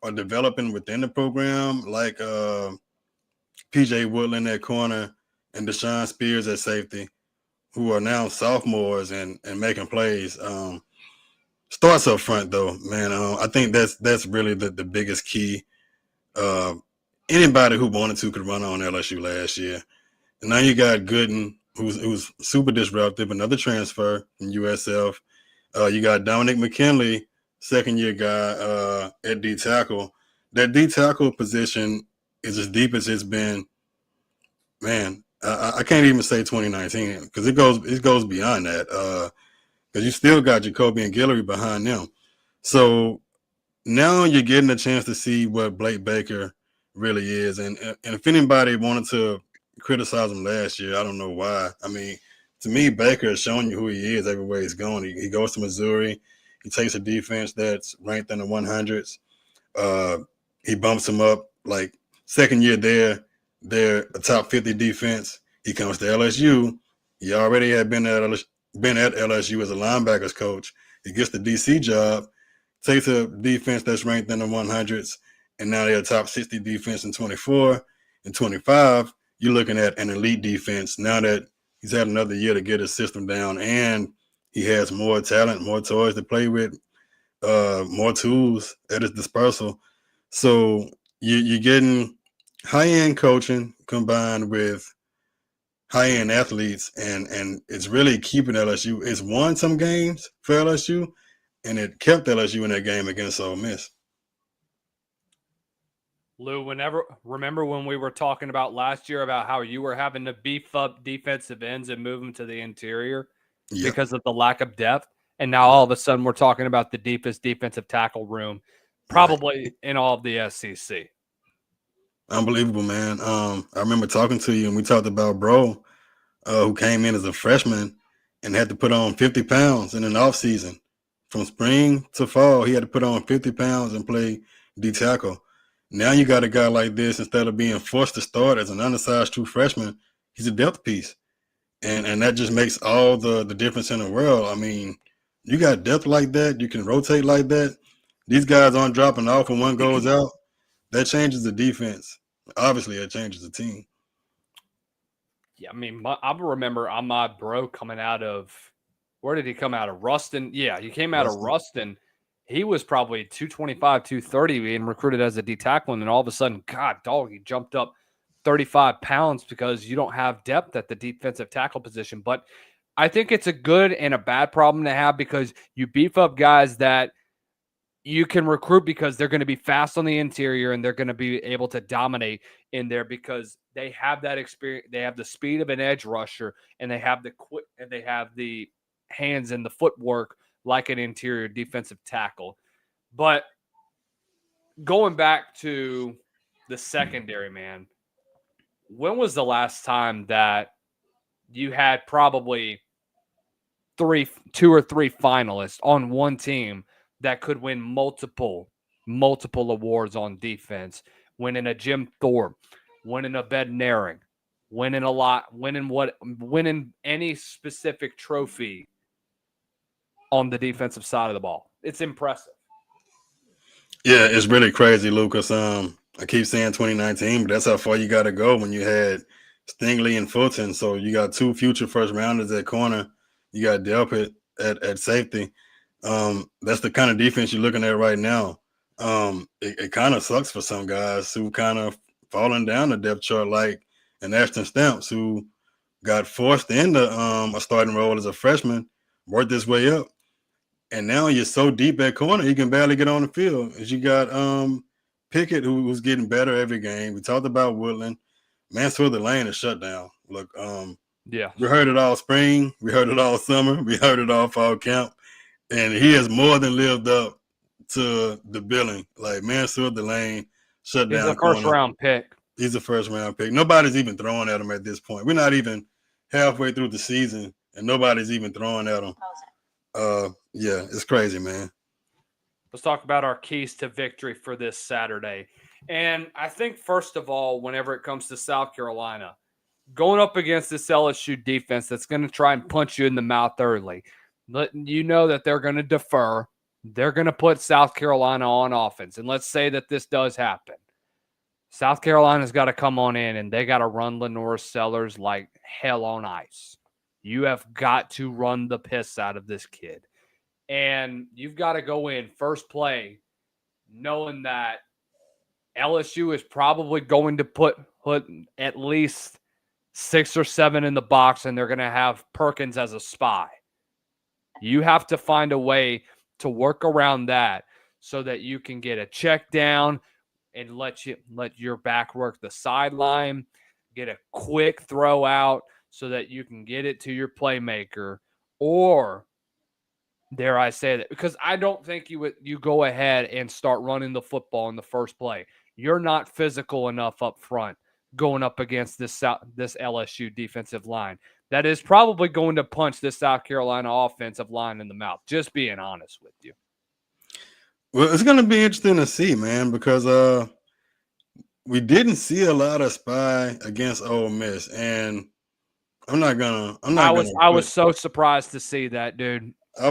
are developing within the program, like PJ Woodland at corner and Deshaun Spears at safety, who are now sophomores and making plays. Starts up front, though, man. I think that's really the biggest key. Anybody who wanted to could run on LSU last year. And now you got Gooden, who's super disruptive, another transfer from USF. You got Dominic McKinley, second-year guy at D tackle. That D tackle position is as deep as it's been. Man, I can't even say 2019 because it goes beyond that. Because you still got Jacoby and Guillory behind them. So now you're getting a chance to see what Blake Baker really is. And if anybody wanted to criticize him last year, I don't know why. I mean, to me, Baker is showing you who he is everywhere he's going. He goes to Missouri. He takes a defense that's ranked in the 100s. He bumps them up. Second year there, they're a top 50 defense. He comes to LSU. He already had been at LSU as a linebackers coach. He gets the DC job, takes a defense that's ranked in the 100s, and now they're a top 60 defense in 24. In 25, you're looking at an elite defense now that he's had another year to get his system down, and he has more talent, more toys to play with, more tools at his disposal. So you're getting high-end coaching combined with high-end athletes, and it's really keeping LSU. It's won some games for LSU, and it kept LSU in that game against Ole Miss. Lou, remember when we were talking about last year about how you were having to beef up defensive ends and move them to the interior Yep. because of the lack of depth? And now all of a sudden we're talking about the deepest defensive tackle room Right. probably in all of the SEC. Unbelievable, man. I remember talking to you and we talked about bro, who came in as a freshman and had to put on 50 pounds in an off season. From spring to fall, he had to put on 50 pounds and play D tackle. Now you got a guy like this, instead of being forced to start as an undersized true freshman, he's a depth piece. And that just makes all the difference in the world. I mean, you got depth like that, you can rotate like that. These guys aren't dropping off when one goes out. That changes the defense. Obviously, it changes the team. Yeah, I mean, I remember Ahmad Bro coming out of where did he come out of? Ruston. Yeah, he came out of Ruston. He was probably 225, 230 being recruited as a D tackle, and then all of a sudden, God, dog, he jumped up 35 pounds because you don't have depth at the defensive tackle position. But I think it's a good and a bad problem to have because you beef up guys that you can recruit because they're going to be fast on the interior and they're going to be able to dominate in there because they have that experience. They have the speed of an edge rusher and they have the hands and the footwork like an interior defensive tackle. But going back to the secondary, man, when was the last time that you had probably two or three finalists on one team that could win multiple awards on defense, winning a Jim Thorpe, winning a Bednarik, winning any specific trophy on the defensive side of the ball? It's impressive. Yeah, it's really crazy, Lucas. I keep saying 2019, but that's how far you got to go when you had Stingley and Fulton. So you got two future first rounders at corner. You got Delpit at safety. That's the kind of defense you're looking at right now. It kind of sucks for some guys who kind of falling down the depth chart, like an Ashton Stamps, who got forced into a starting role as a freshman, worked his way up, and now you're so deep at corner he can barely get on the field. As you got Pickett, who's getting better every game. We talked about Woodland. Mansfield Lane is shut down. Look, yeah, we heard it all spring, we heard it all summer, we heard it all fall camp, and he has more than lived up to the billing. Like Mansfield Lane shut down. He's a first round pick. He's a first round pick. Nobody's even throwing at him at this point. We're not even halfway through the season, and nobody's even throwing at him. Yeah, it's crazy, man. Let's talk about our keys to victory for this Saturday. And I think, first of all, whenever it comes to South Carolina, going up against this LSU defense that's going to try and punch you in the mouth early, letting you know that they're going to defer. They're going to put South Carolina on offense. And let's say that this does happen. South Carolina's got to come on in and they got to run Lenore Sellers like hell on ice. You have got to run the piss out of this kid. And you've got to go in first play knowing that LSU is probably going to put at least 6 or 7 in the box, and they're going to have Perkins as a spy. You have to find a way to work around that so that you can get a check down and let your back work the sideline, get a quick throw out so that you can get it to your playmaker, or dare I say that, because I don't think you go ahead and start running the football in the first play. You're not physical enough up front going up against this LSU defensive line that is probably going to punch this South Carolina offensive line in the mouth. Just being honest with you. Well, it's going to be interesting to see, man, because we didn't see a lot of spy against Ole Miss, and I was so surprised to see that, dude. I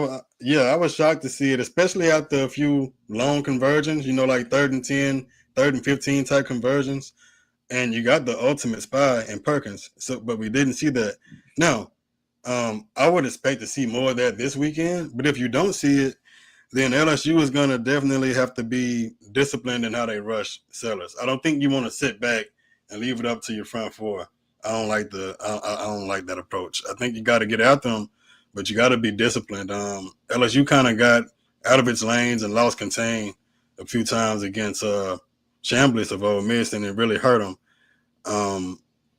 was shocked to see it, especially after a few long conversions, like 3rd and 10, 3rd and 15 type conversions. And you got the ultimate spy in Perkins. But we didn't see that. Now, I would expect to see more of that this weekend. But if you don't see it, then LSU is going to definitely have to be disciplined in how they rush Sellers. I don't think you want to sit back and leave it up to your front four. I don't like that approach. I think you got to get after them, but you got to be disciplined. LSU kind of got out of its lanes and lost contain a few times against Chambliss of Ole Miss, and it really hurt him.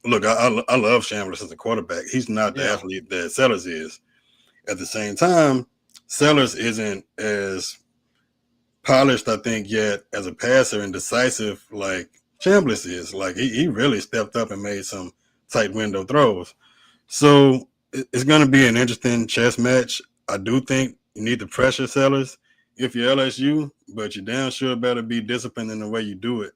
Look, I love Chambliss as a quarterback. He's not the athlete that Sellers is. At the same time, Sellers isn't as polished, I think, yet as a passer and decisive like Chambliss is. Like he really stepped up and made some tight window throws. So it's going to be an interesting chess match. I do think you need to pressure Sellers if you're LSU, but you damn sure better be disciplined in the way you do it.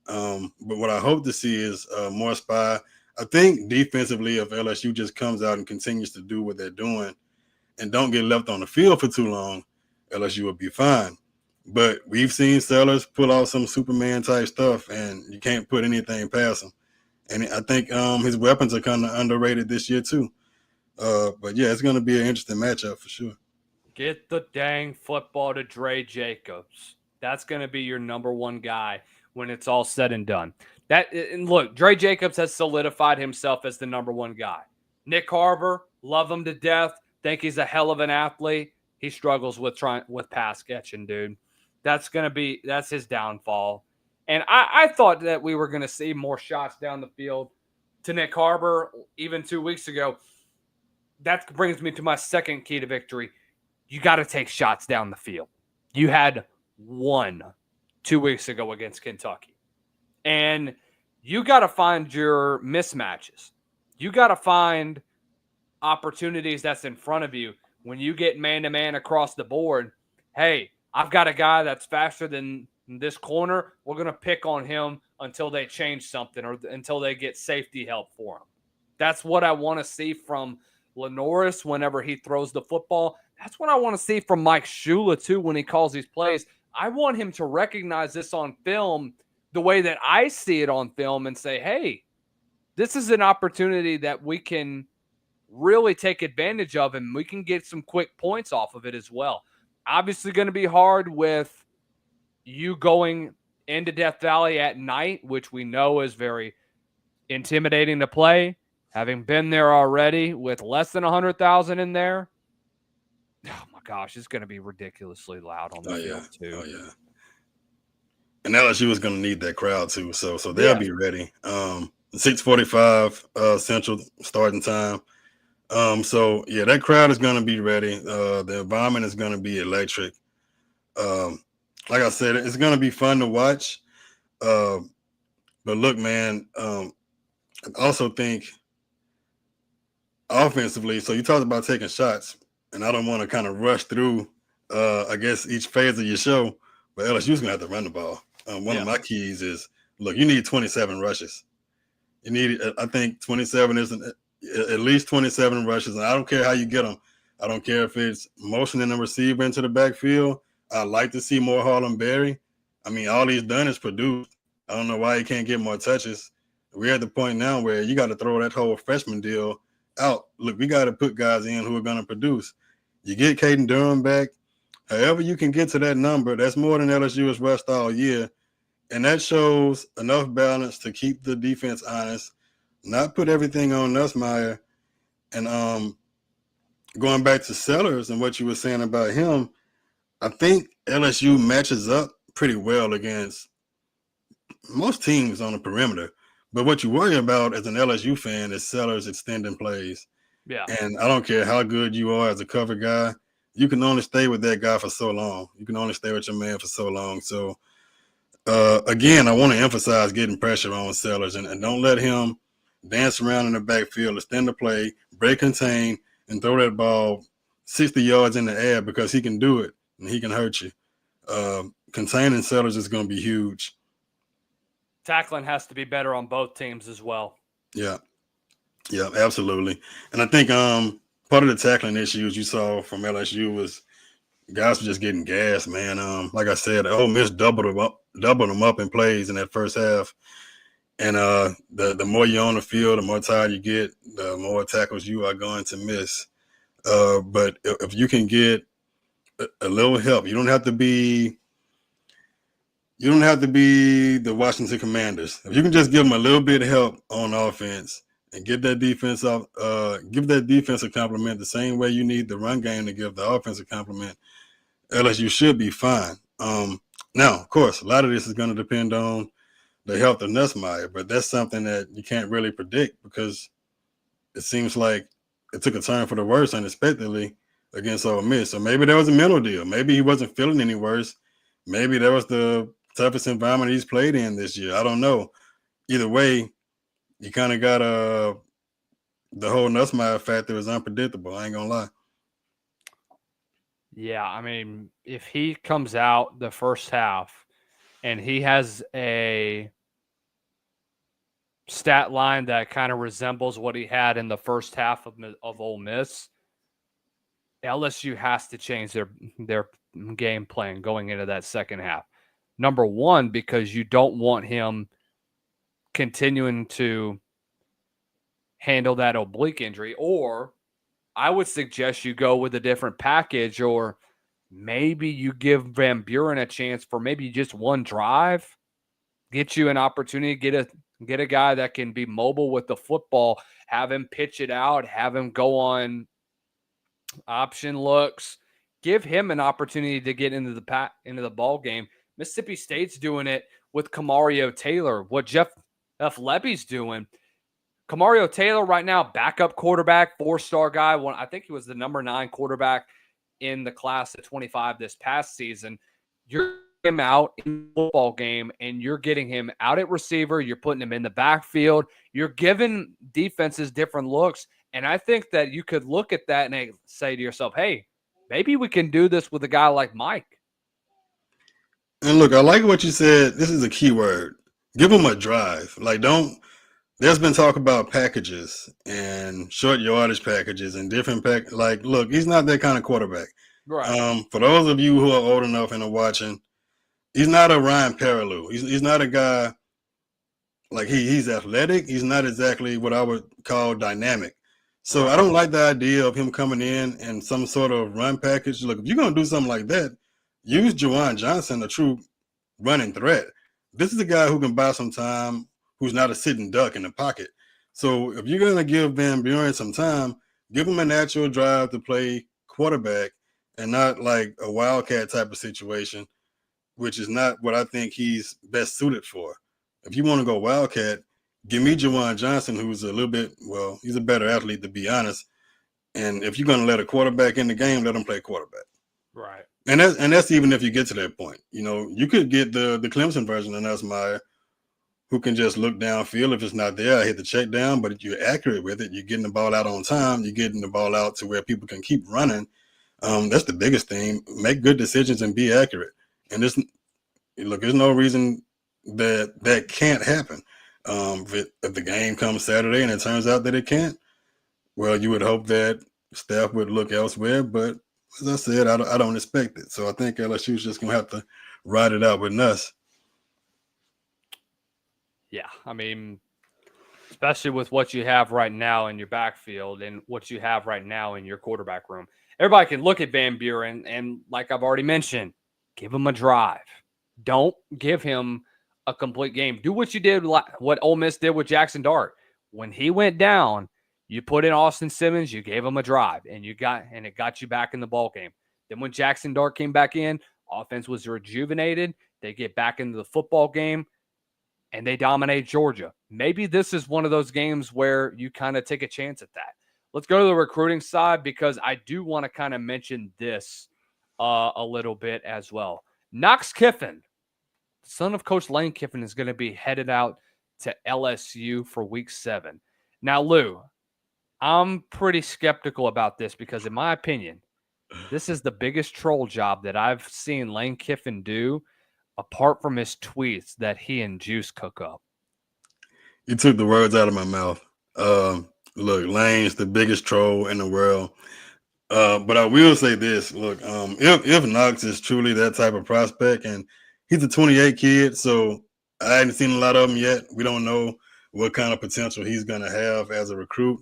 But what I hope to see is more spy. I think defensively, if LSU just comes out and continues to do what they're doing and don't get left on the field for too long, LSU will be fine. But we've seen Sellers pull off some Superman type stuff, and you can't put anything past him. And I think his weapons are kind of underrated this year too. But yeah, it's going to be an interesting matchup for sure. Get the dang football to Dre Jacobs. That's going to be your number one guy when it's all said and done. And look, Dre Jacobs has solidified himself as the number one guy. Nick Carver, love him to death. Think he's a hell of an athlete. He struggles with pass catching, dude. That's his downfall. And I thought that we were going to see more shots down the field to Nick Carver even 2 weeks ago. That brings me to my second key to victory. You got to take shots down the field. You had one 2 weeks ago against Kentucky. And you got to find your mismatches. You got to find opportunities that's in front of you. When you get man-to-man across the board, hey, I've got a guy that's faster than this corner. We're going to pick on him until they change something or until they get safety help for him. That's what I want to see from Lenoris whenever he throws the football. That's what I want to see from Mike Shula, too, when he calls these plays. I want him to recognize this on film the way that I see it on film and say, hey, this is an opportunity that we can really take advantage of, and we can get some quick points off of it as well. Obviously going to be hard with you going into Death Valley at night, which we know is very intimidating to play. Having been there already with less than 100,000 in there, oh my gosh, it's going to be ridiculously loud on the field too. Oh yeah. And LSU is going to need that crowd too, so they'll be ready. 6:45 Central starting time. So yeah, that crowd is going to be ready. The environment is going to be electric. Like I said, it's going to be fun to watch. But look, man, I also think offensively, so you talked about taking shots, and I don't want to kind of rush through, I guess, each phase of your show, but LSU's going to have to run the ball. One of my keys is, look, you need 27 rushes. You need, I think 27 is at least 27 rushes, and I don't care how you get them. I don't care if it's motioning the receiver into the backfield. I'd like to see more Harlem Berry. I mean, all he's done is produce. I don't know why he can't get more touches. We're at the point now where you got to throw that whole freshman deal out. Look, we got to put guys in who are going to produce. You get Caden Durham back. However you can get to that number, that's more than LSU has rushed all year. And that shows enough balance to keep the defense honest, not put everything on Nussmeier. And going back to Sellers and what you were saying about him, I think LSU matches up pretty well against most teams on the perimeter. But what you worry about as an LSU fan is Sellers extending plays. Yeah. And I don't care how good you are as a cover guy, you can only stay with that guy for so long. You can only stay with your man for so long. So, again, I want to emphasize getting pressure on Sellers and don't let him dance around in the backfield, extend the play, break contain, and throw that ball 60 yards in the air because he can do it and he can hurt you. Containing Sellers is going to be huge. Tackling has to be better on both teams as well. Yeah, absolutely. And I think part of the tackling issues you saw from LSU was guys were just getting gassed, man. Like I said, Ole Miss doubled them up in plays in that first half. And the more you're on the field, the more tired you get, the more tackles you are going to miss. But if you can get a little help, you don't have to be the Washington Commanders. If you can just give them a little bit of help on offense and get that defense off, give that defense a compliment the same way you need the run game to give the offense a compliment, LSU should be fine. Now, of course, a lot of this is going to depend on the health of Nussmeier, but that's something that you can't really predict because it seems like it took a turn for the worse unexpectedly against Ole Miss. So maybe there was a mental deal. Maybe he wasn't feeling any worse. Maybe that was the toughest environment he's played in this year. I don't know. Either way, you kind of got the whole Nussmeier factor is unpredictable. I ain't gonna lie. Yeah, I mean, if he comes out the first half and he has a stat line that kind of resembles what he had in the first half of Ole Miss, LSU has to change their game plan going into that second half. Number one, because you don't want him continuing to handle that oblique injury, or I would suggest you go with a different package, or maybe you give Van Buren a chance for maybe just one drive, get you an opportunity, get a guy that can be mobile with the football, have him pitch it out, have him go on option looks, give him an opportunity to get into the ball game. Mississippi State's doing it with Kamario Taylor. What Jeff F. Lebby's doing. Kamario Taylor right now, backup quarterback, 4-star guy. I think he was the number 9 quarterback in the class at 25 this past season. You're getting him out in the football game, and you're getting him out at receiver. You're putting him in the backfield. You're giving defenses different looks. And I think that you could look at that and say to yourself, hey, maybe we can do this with a guy like Mike. And look, I like what you said. This is a key word. Give him a drive. There's been talk about packages and short yardage packages and different look, he's not that kind of quarterback. Right. For those of you who are old enough and are watching, he's not a Ryan Perrilloux. He's not a guy like he's athletic. He's not exactly what I would call dynamic. So I don't like the idea of him coming in and some sort of run package. Look, if you're going to do something like that, use Juwan Johnson, a true running threat. This is a guy who can buy some time, who's not a sitting duck in the pocket. So if you're going to give Van Buren some time, give him a natural drive to play quarterback and not like a wildcat type of situation, which is not what I think he's best suited for. If you want to go wildcat, give me Juwan Johnson, who's a little bit, he's a better athlete, to be honest. And if you're going to let a quarterback in the game, let him play quarterback. Right. And that's even if you get to that point. You know, you could get the Clemson version of Nussmeier, who can just look downfield. If it's not there, I hit the check down, but if you're accurate with it, you're getting the ball out on time, you're getting the ball out to where people can keep running. That's the biggest thing. Make good decisions and be accurate. And there's no reason that can't happen. If the game comes Saturday and it turns out that it can't, well, you would hope that staff would look elsewhere. But as I said, I don't expect it. So I think LSU is just going to have to ride it out with Nuss. Yeah, I mean, especially with what you have right now in your backfield and what you have right now in your quarterback room. Everybody can look at Van Buren, and like I've already mentioned, give him a drive. Don't give him a complete game. Do what you did, what Ole Miss did with Jackson Dart. When he went down, you put in Austin Simmons, you gave him a drive, and it got you back in the ball game. Then when Jackson Dart came back in, offense was rejuvenated. They get back into the football game, and they dominate Georgia. Maybe this is one of those games where you kind of take a chance at that. Let's go to the recruiting side, because I do want to kind of mention this a little bit as well. Knox Kiffin, son of Coach Lane Kiffin, is going to be headed out to LSU for week 7. Now, Lou, I'm pretty skeptical about this because, in my opinion, this is the biggest troll job that I've seen Lane Kiffin do, apart from his tweets that he and Juice cook up. You took the words out of my mouth. Look, Lane's the biggest troll in the world. But I will say this. Look, if Knox is truly that type of prospect, and he's a 28 kid, so I haven't seen a lot of him yet. We don't know what kind of potential he's going to have as a recruit.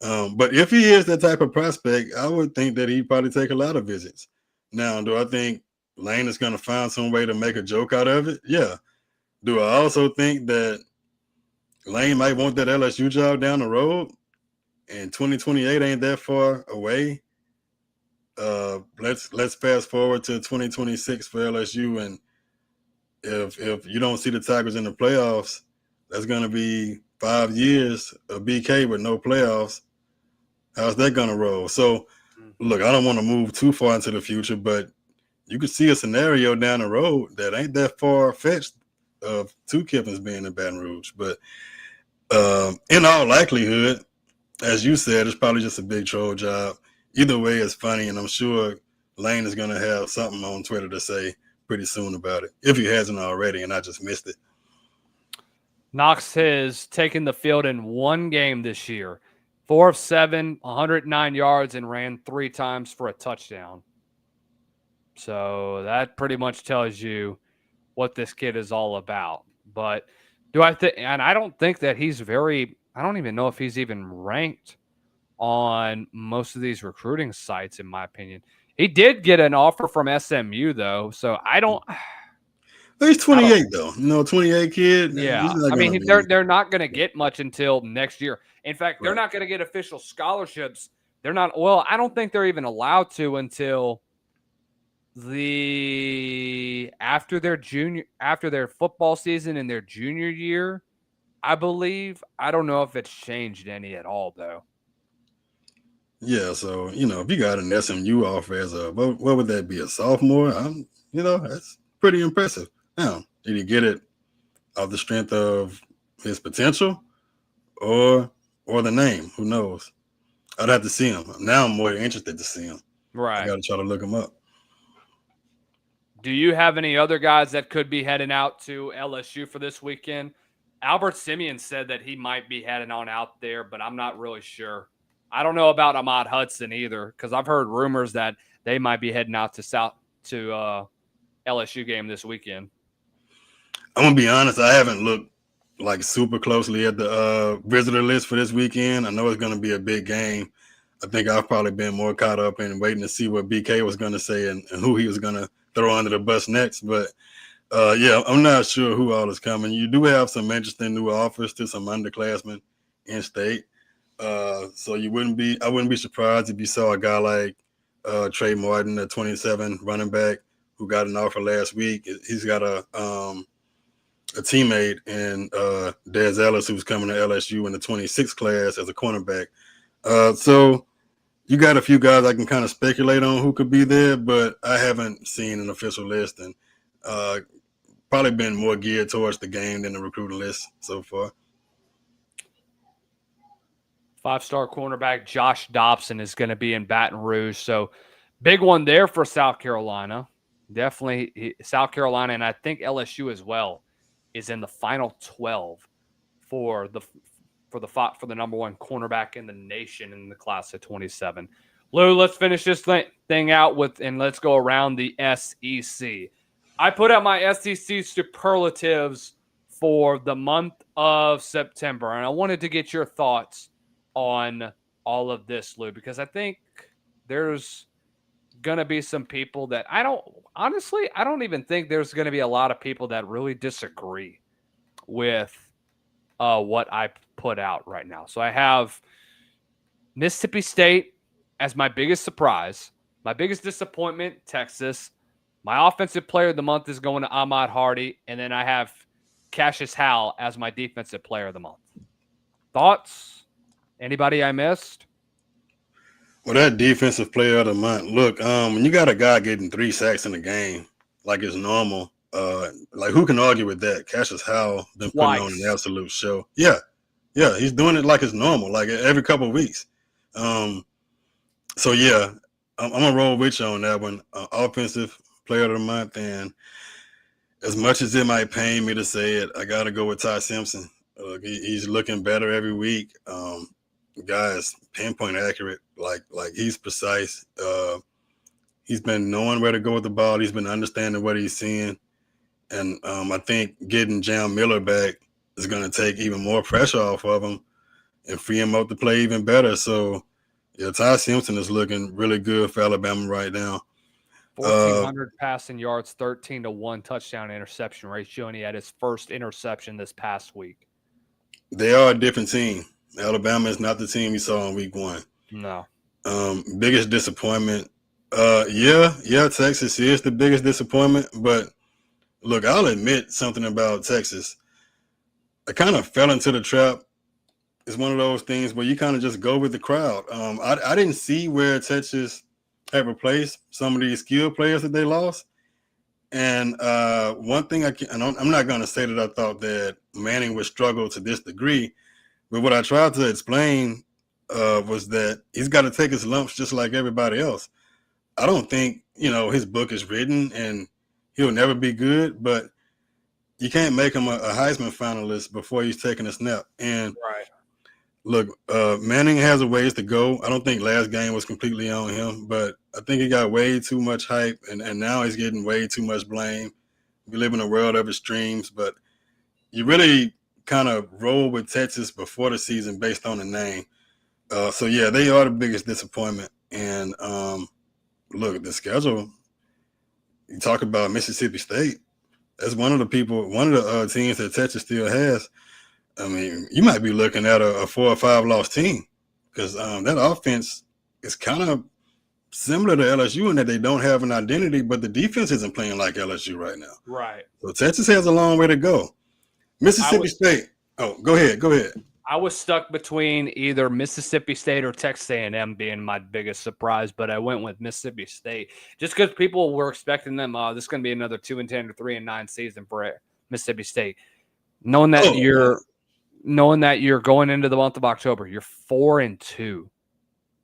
But if he is that type of prospect, I would think that he'd probably take a lot of visits. Now, do I think Lane is going to find some way to make a joke out of it? Yeah. Do I also think that Lane might want that LSU job down the road, and 2028 ain't that far away? Let's fast forward to 2026 for LSU, and if you don't see the Tigers in the playoffs, that's going to be 5 years of BK with no playoffs. How's that going to roll? So, look, I don't want to move too far into the future, but you could see a scenario down the road that ain't that far-fetched of two Kiffins being in Baton Rouge. But in all likelihood, as you said, it's probably just a big troll job. Either way, it's funny, and I'm sure Lane is going to have something on Twitter to say pretty soon about it, if he hasn't already, and I just missed it. Knox has taken the field in one game this year. 4 of 7, 109 yards, and ran 3 times for a touchdown. So that pretty much tells you what this kid is all about. But and I don't think that he's I don't even know if he's even ranked on most of these recruiting sites, in my opinion. He did get an offer from SMU, though. So I don't. He's 28, though. 28 kid. Yeah. I mean, they're not going to get much until next year. In fact, they're not going to get official scholarships. They're not. Well, I don't think they're even allowed to until after their football season in their junior year, I believe. I don't know if it's changed any at all, though. Yeah, so if you got an SMU offer as what would that be, a sophomore? That's pretty impressive. Now, did he get it off the strength of his potential or the name? Who knows? I'd have to see him. Now I'm more interested to see him. Right. I got to try to look him up. Do you have any other guys that could be heading out to LSU for this weekend? Albert Simeon said that he might be heading on out there, but I'm not really sure. I don't know about Ahmad Hudson either, because I've heard rumors that they might be heading out to LSU game this weekend. I'm gonna be honest. I haven't looked super closely at the visitor list for this weekend. I know it's gonna be a big game. I think I've probably been more caught up in waiting to see what BK was gonna say and who he was gonna throw under the bus next. But I'm not sure who all is coming. You do have some interesting new offers to some underclassmen in state. So I wouldn't be surprised if you saw a guy like Trey Martin, a 27 running back who got an offer last week. He's got a teammate in Dez Ellis who's coming to LSU in the 26 class as a cornerback. So you got a few guys I can kind of speculate on who could be there, but I haven't seen an official list, and probably been more geared towards the game than the recruiting list so far. 5-star cornerback Josh Dobson is going to be in Baton Rouge. So big one there for South Carolina. Definitely South Carolina, and I think LSU as well, is in the final 12 for the number one cornerback in the nation in the class of 27. Lou, let's finish this thing out and let's go around the SEC. I put out my SEC superlatives for the month of September, and I wanted to get your thoughts on all of this, Lou, because I think there's going to be some people that I don't even think there's going to be a lot of people that really disagree with what I put out right now. So I have Mississippi State as my biggest surprise, my biggest disappointment, Texas. My offensive player of the month is going to Ahmad Hardy, and then I have Cassius Howell as my defensive player of the month. Thoughts? Anybody I missed? Well, that defensive player of the month. Look, when you got a guy getting 3 sacks in a game, like it's normal, who can argue with that? Cassius Howell been putting on an absolute show. Yeah, he's doing it like it's normal, like every couple of weeks. I'm gonna roll with you on that one. Offensive player of the month, and as much as it might pain me to say it, I gotta go with Ty Simpson. He's looking better every week. The guy is pinpoint accurate, like he's precise. He's been knowing where to go with the ball. He's been understanding what he's seeing. And I think getting Jam Miller back is going to take even more pressure off of him and free him up to play even better. So, Ty Simpson is looking really good for Alabama right now. 1,400 passing yards, 13-1 touchdown interception ratio, and he had his first interception this past week. They are a different team. Alabama is not the team we saw in week 1. No. Biggest disappointment. Texas is the biggest disappointment, but Look, I'll admit something about Texas. I kind of fell into the trap. It's one of those things where you kind of just go with the crowd. I didn't see where Texas had replaced some of these skilled players that they lost. And one thing I'm not going to say that I thought that Manning would struggle to this degree, but what I tried to explain was that he's got to take his lumps just like everybody else. I don't think, his book is written and he'll never be good, but you can't make him a Heisman finalist before he's taking a snap. And Right. look, Manning has a ways to go. I don't think last game was completely on him, but I think he got way too much hype, and now he's getting way too much blame. We live in a world of extremes, but you really kind of roll with Texas before the season based on the name. So, yeah, they are the biggest disappointment. And look, the schedule, you talk about Mississippi State. That's one of the teams that Texas still has. I mean, you might be looking at a 4 or 5 loss team because that offense is kind of similar to LSU in that they don't have an identity, but the defense isn't playing like LSU right now. Right. So Texas has a long way to go. Mississippi State. Oh, go ahead. I was stuck between either Mississippi State or Texas A&M being my biggest surprise, but I went with Mississippi State just because people were expecting them. This is going to be another 2-10 or 3-9 season for Mississippi State. Knowing that you're going into the month of October, you're 4-2,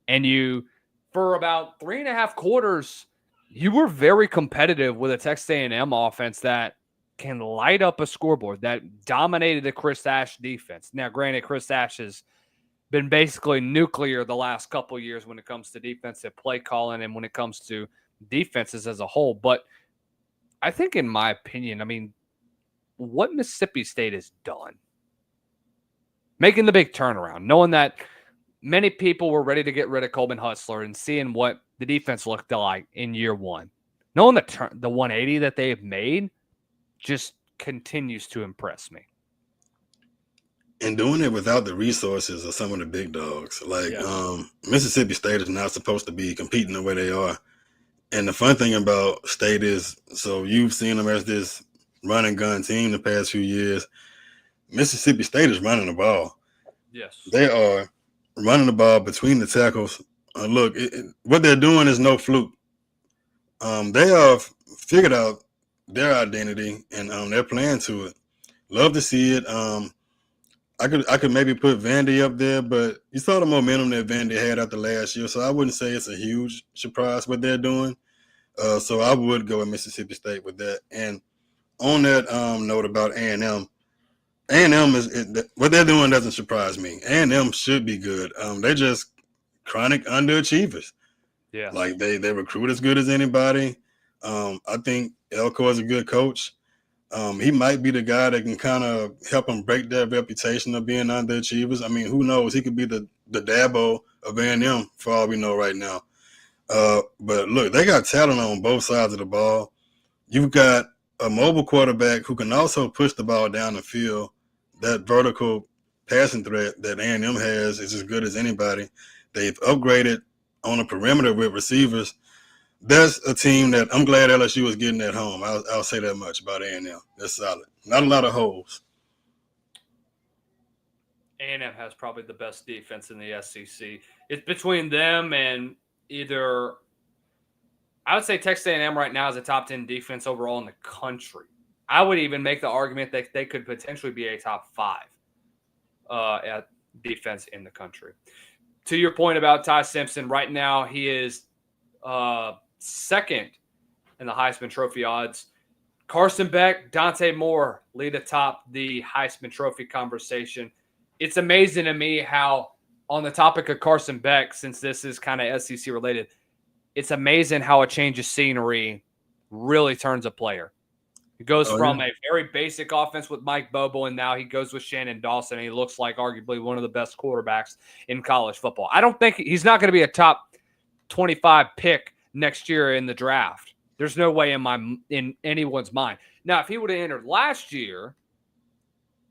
and you, for about 3.5 quarters, you were very competitive with a Texas A&M offense that can light up a scoreboard, that dominated the Chris Ash defense. Now, granted, Chris Ash has been basically nuclear the last couple of years when it comes to defensive play calling and when it comes to defenses as a whole. But I think, in my opinion, what Mississippi State has done, making the big turnaround, knowing that many people were ready to get rid of Coleman Hutzler and seeing what the defense looked like in year one, knowing the 180 that they have made, just continues to impress me. And doing it without the resources of some of the big dogs. Mississippi State is not supposed to be competing the way they are. And the fun thing about State is, so you've seen them as this run and gun team the past few years. Mississippi State is running the ball. Yes. They are running the ball between the tackles. Look, what they're doing is no fluke. They have figured out their identity and they're playing to it. Love to see it. I could maybe put Vandy up there, but you saw the momentum that Vandy had after last year, so I wouldn't say it's a huge surprise what they're doing. So I would go with Mississippi State with that. And on that note about A&M is what they're doing doesn't surprise me. A&M should be good. They're just chronic underachievers. Yeah, like they recruit as good as anybody. I think Elko is a good coach. He might be the guy that can kind of help them break their reputation of being underachievers. I mean, who knows? He could be the Dabo of A&M for all we know right now. But look, they got talent on both sides of the ball. You've got a mobile quarterback who can also push the ball down the field. That vertical passing threat that A&M has is as good as anybody. They've upgraded on the perimeter with receivers. That's a team that I'm glad LSU is getting at home. I'll say that much about A&M. They're solid. Not a lot of holes. A&M has probably the best defense in the SEC. It's between them and either – I would say Texas A&M right now is a top 10 defense overall in the country. I would even make the argument that they could potentially be a top 5 at defense in the country. To your point about Ty Simpson, right now he is second in the Heisman Trophy odds. Carson Beck, Dante Moore lead atop the Heisman Trophy conversation. It's amazing to me how, on the topic of Carson Beck, since this is kind of SEC related, it's amazing how a change of scenery really turns a player. He goes from a very basic offense with Mike Bobo, and now he goes with Shannon Dawson, and he looks like arguably one of the best quarterbacks in college football. I don't think he's not going to be a top 25 pick next year in the draft. There's no way in anyone's mind. Now, if he would have entered last year,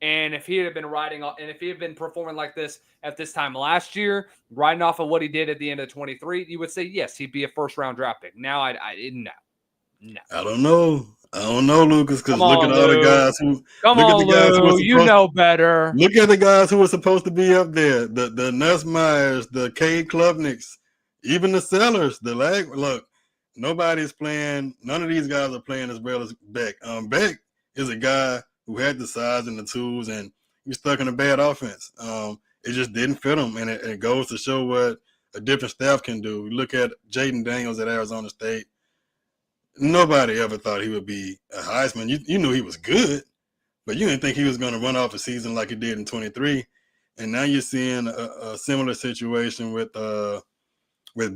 and if he had been if he had been performing like this at this time last year, riding off of what he did at the end of 23, you would say yes, he'd be a first-round draft pick. Now, I didn't know. No. I don't know. I don't know, Lucas, because Come look at on, all the Lou. guys who Come look at on, the guys who are Lou. You supposed know better. look at the guys who were supposed to be up there. The Nussmeyers, the Cade Klubniks, even the Sellers, the lag. Look, nobody's playing. None of these guys are playing as well as Beck. Beck is a guy who had the size and the tools, and he's stuck in a bad offense. It just didn't fit him, and it goes to show what a different staff can do. We look at Jaden Daniels at Arizona State. Nobody ever thought he would be a Heisman. You knew he was good, but you didn't think he was going to run off a season like he did in 23. And now you're seeing a similar situation with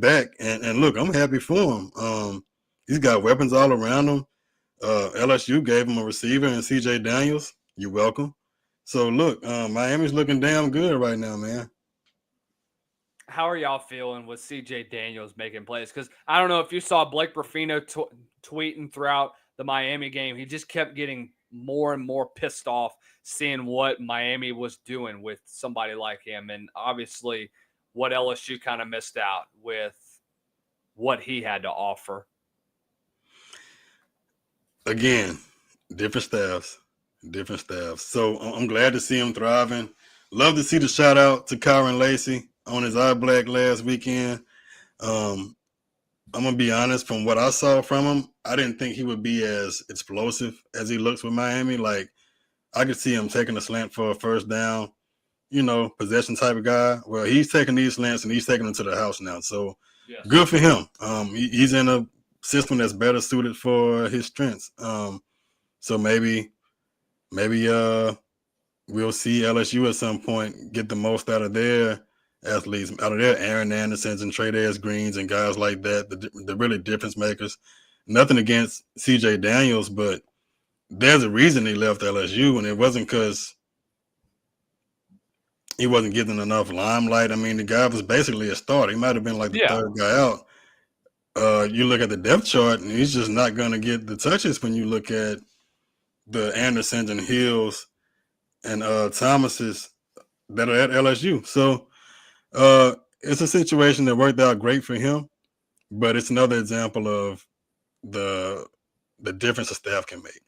Beck. And look, I'm happy for him. He's got weapons all around him. LSU gave him a receiver and CJ Daniels. You're welcome. So look, Miami's looking damn good right now, man. How are y'all feeling with CJ Daniels making plays? Because I don't know if you saw Blake Ruffino tweeting throughout the Miami game. He just kept getting more and more pissed off seeing what Miami was doing with somebody like him. And obviously what LSU kind of missed out with what he had to offer. Again, different staffs. So I'm glad to see him thriving. Love to see the shout out to Kyron Lacey on his eye black last weekend. I'm going to be honest, from what I saw from him, I didn't think he would be as explosive as he looks with Miami. Like, I could see him taking a slant for a first down, possession type of guy. Well, he's taking these slants and he's taking them to the house now. So yes. Good for him. He's in a system that's better suited for his strengths. So maybe we'll see LSU at some point get the most out of their athletes, out of their Aaron Andersons and Tre'Davious Greens and guys like that, the really difference makers. Nothing against CJ Daniels, but there's a reason he left LSU, and it wasn't because he wasn't getting enough limelight. I mean, the guy was basically a starter. He might have been like the third guy out. You look at the depth chart, and he's just not going to get the touches when you look at the Andersons and Hills and Thomases that are at LSU. So it's a situation that worked out great for him, but it's another example of the difference a staff can make.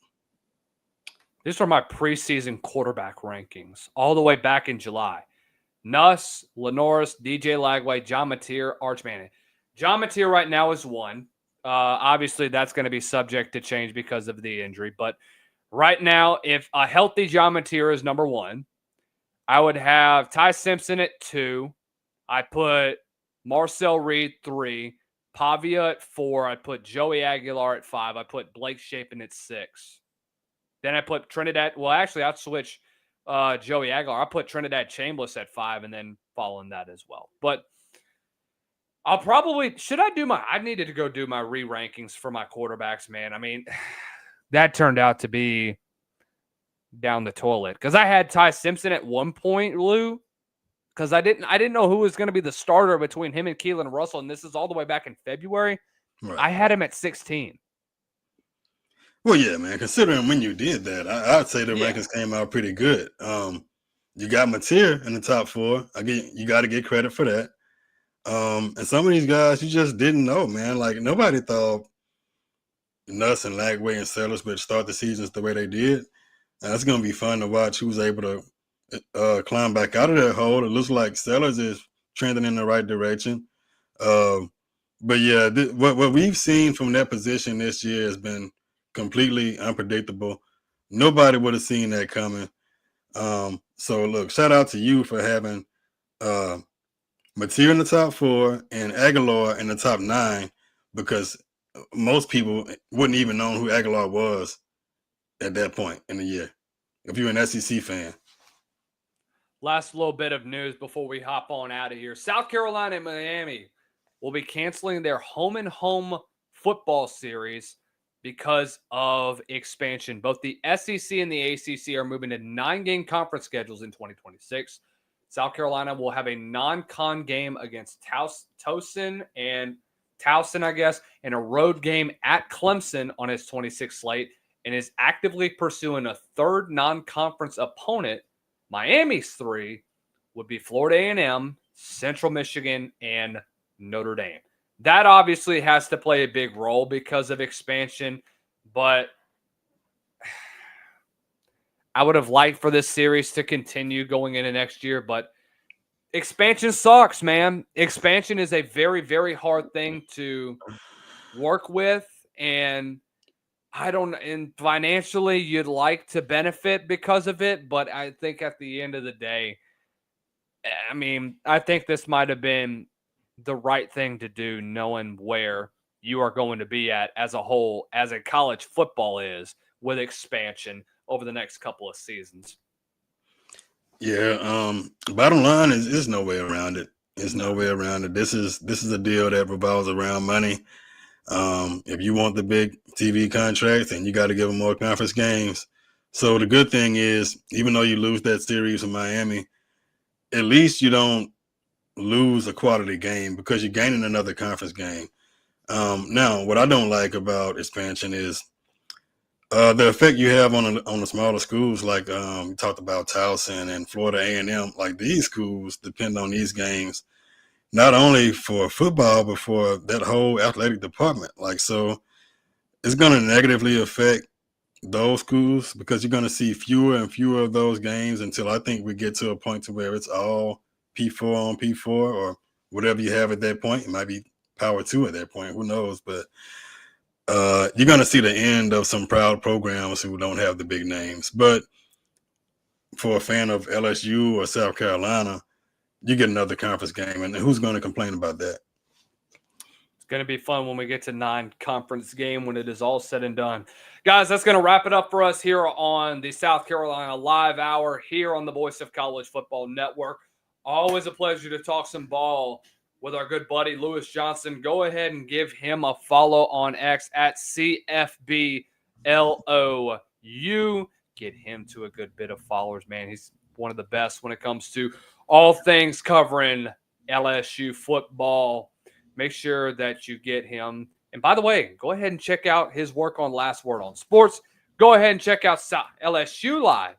These are my preseason quarterback rankings all the way back in July. Nuss, Lenoris, DJ Lagway, John Mateer, Arch Manning. John Mateer right now is 1. Obviously, that's going to be subject to change because of the injury. But right now, if a healthy John Mateer is number 1, I would have Ty Simpson at 2. I put Marcel Reed 3. Pavia at 4. I put Joey Aguilar at 5. I put Blake Shapen at 6. Then I put Trinidad. Well, actually, I'd switch Joey Aguilar. I put Trinidad Chambliss at 5 and then following that as well. But I'll probably – I needed to go do my re-rankings for my quarterbacks, man. I mean, that turned out to be down the toilet. Because I had Ty Simpson at one point, Lou, because I didn't know who was going to be the starter between him and Keelan Russell, and this is all the way back in February. Right. I had him at 16. Well, yeah, man. Considering when you did that, I'd say the rankings came out pretty good. You got Mateer in the top 4. Again, you got to get credit for that. And some of these guys you just didn't know, man. Like, nobody thought Nuss and Lagway and Sellers would start the seasons the way they did. And it's going to be fun to watch who's able to climb back out of that hole. It looks like Sellers is trending in the right direction. But yeah, what we've seen from that position this year has been completely unpredictable. Nobody would have seen that coming. So look, shout out to you for having Mateer in the top 4 and Aguilar in the top 9, because most people wouldn't even know who Aguilar was at that point in the year if you're an SEC fan. Last little bit of news before we hop on out of here. South Carolina and Miami will be canceling their home-and-home football series because of expansion. Both the SEC and the ACC are moving to 9-game conference schedules in 2026. South Carolina will have a non-con game against Towson, I guess, and a road game at Clemson on its 26th slate, and is actively pursuing a third non-conference opponent. Miami's 3 would be Florida A&M, Central Michigan, and Notre Dame. that obviously has to play a big role because of expansion. But I would have liked for this series to continue going into next year, but expansion sucks, man. Expansion is a very, very hard thing to work with, and and financially you'd like to benefit because of it, but I think at the end of the day, I mean, I think this might have been the right thing to do, knowing where you are going to be at as a whole, as a college football is with expansion over the next couple of seasons. Yeah. Bottom line is, there's no way around it. There's no way around it. This is a deal that revolves around money. If you want the big TV contracts, then you got to give them more conference games. So the good thing is, even though you lose that series in Miami, at least you don't lose a quality game because you're gaining another conference game. Now, what I don't like about expansion is the effect you have on the smaller schools, like you talked about Towson and Florida A&M. Like, these schools depend on these games not only for football but for that whole athletic department. Like, so it's going to negatively affect those schools because you're going to see fewer and fewer of those games until I think we get to a point to where it's all P4 on P4 or whatever you have at that point. It might be Power 2 at that point. Who knows? But you're going to see the end of some proud programs who don't have the big names. But for a fan of LSU or South Carolina, you get another conference game, and who's going to complain about that? It's going to be fun when we get to 9 conference game when it is all said and done. Guys, that's going to wrap it up for us here on the South Carolina Live Hour here on the Voice of College Football Network. Always a pleasure to talk some ball with our good buddy Lewis Johnson. Go ahead and give him a follow on X at CFBLOU. Get him to a good bit of followers, man. He's one of the best when it comes to all things covering LSU football. Make sure that you get him. And by the way, go ahead and check out his work on Last Word on Sports. Go ahead and check out LSU Live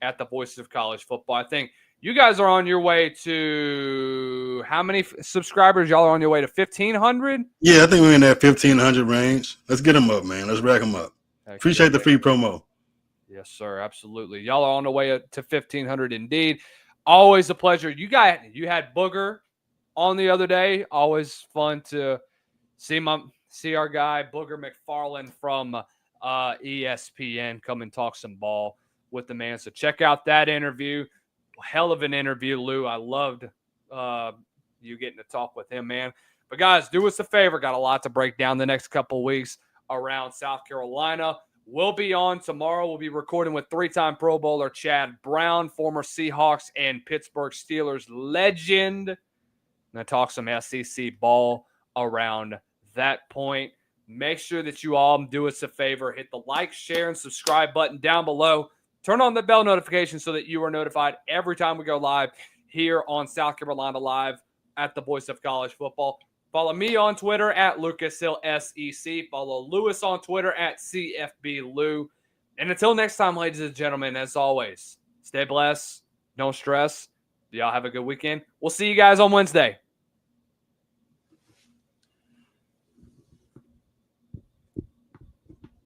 at the Voice of College Football. I think you guys are on your way to how many subscribers? Y'all are on your way to 1,500? Yeah, I think we're in that 1,500 range. Let's get them up, man. Let's rack them up. Appreciate the free promo. Yes, sir. Absolutely. Y'all are on the way to 1,500 indeed. Always a pleasure. You had Booger on the other day. Always fun to see our guy Booger McFarland from ESPN come and talk some ball with the man. So check out that interview. Hell of an interview, Lou. I loved you getting to talk with him, man. But guys, do us a favor. Got a lot to break down the next couple weeks around South Carolina. We'll be on tomorrow. We'll be recording with 3-time Pro Bowler Chad Brown, former Seahawks and Pittsburgh Steelers legend. I'm going to talk some SEC ball around that point. Make sure that you all do us a favor. Hit the like, share, and subscribe button down below. Turn on the bell notification so that you are notified every time we go live here on South Carolina Live at the Voice of College Football. Follow me on Twitter at LucasHillSEC. Follow Lewis on Twitter at CFBLou. And until next time, ladies and gentlemen, as always, stay blessed. Don't stress. Y'all have a good weekend. We'll see you guys on Wednesday.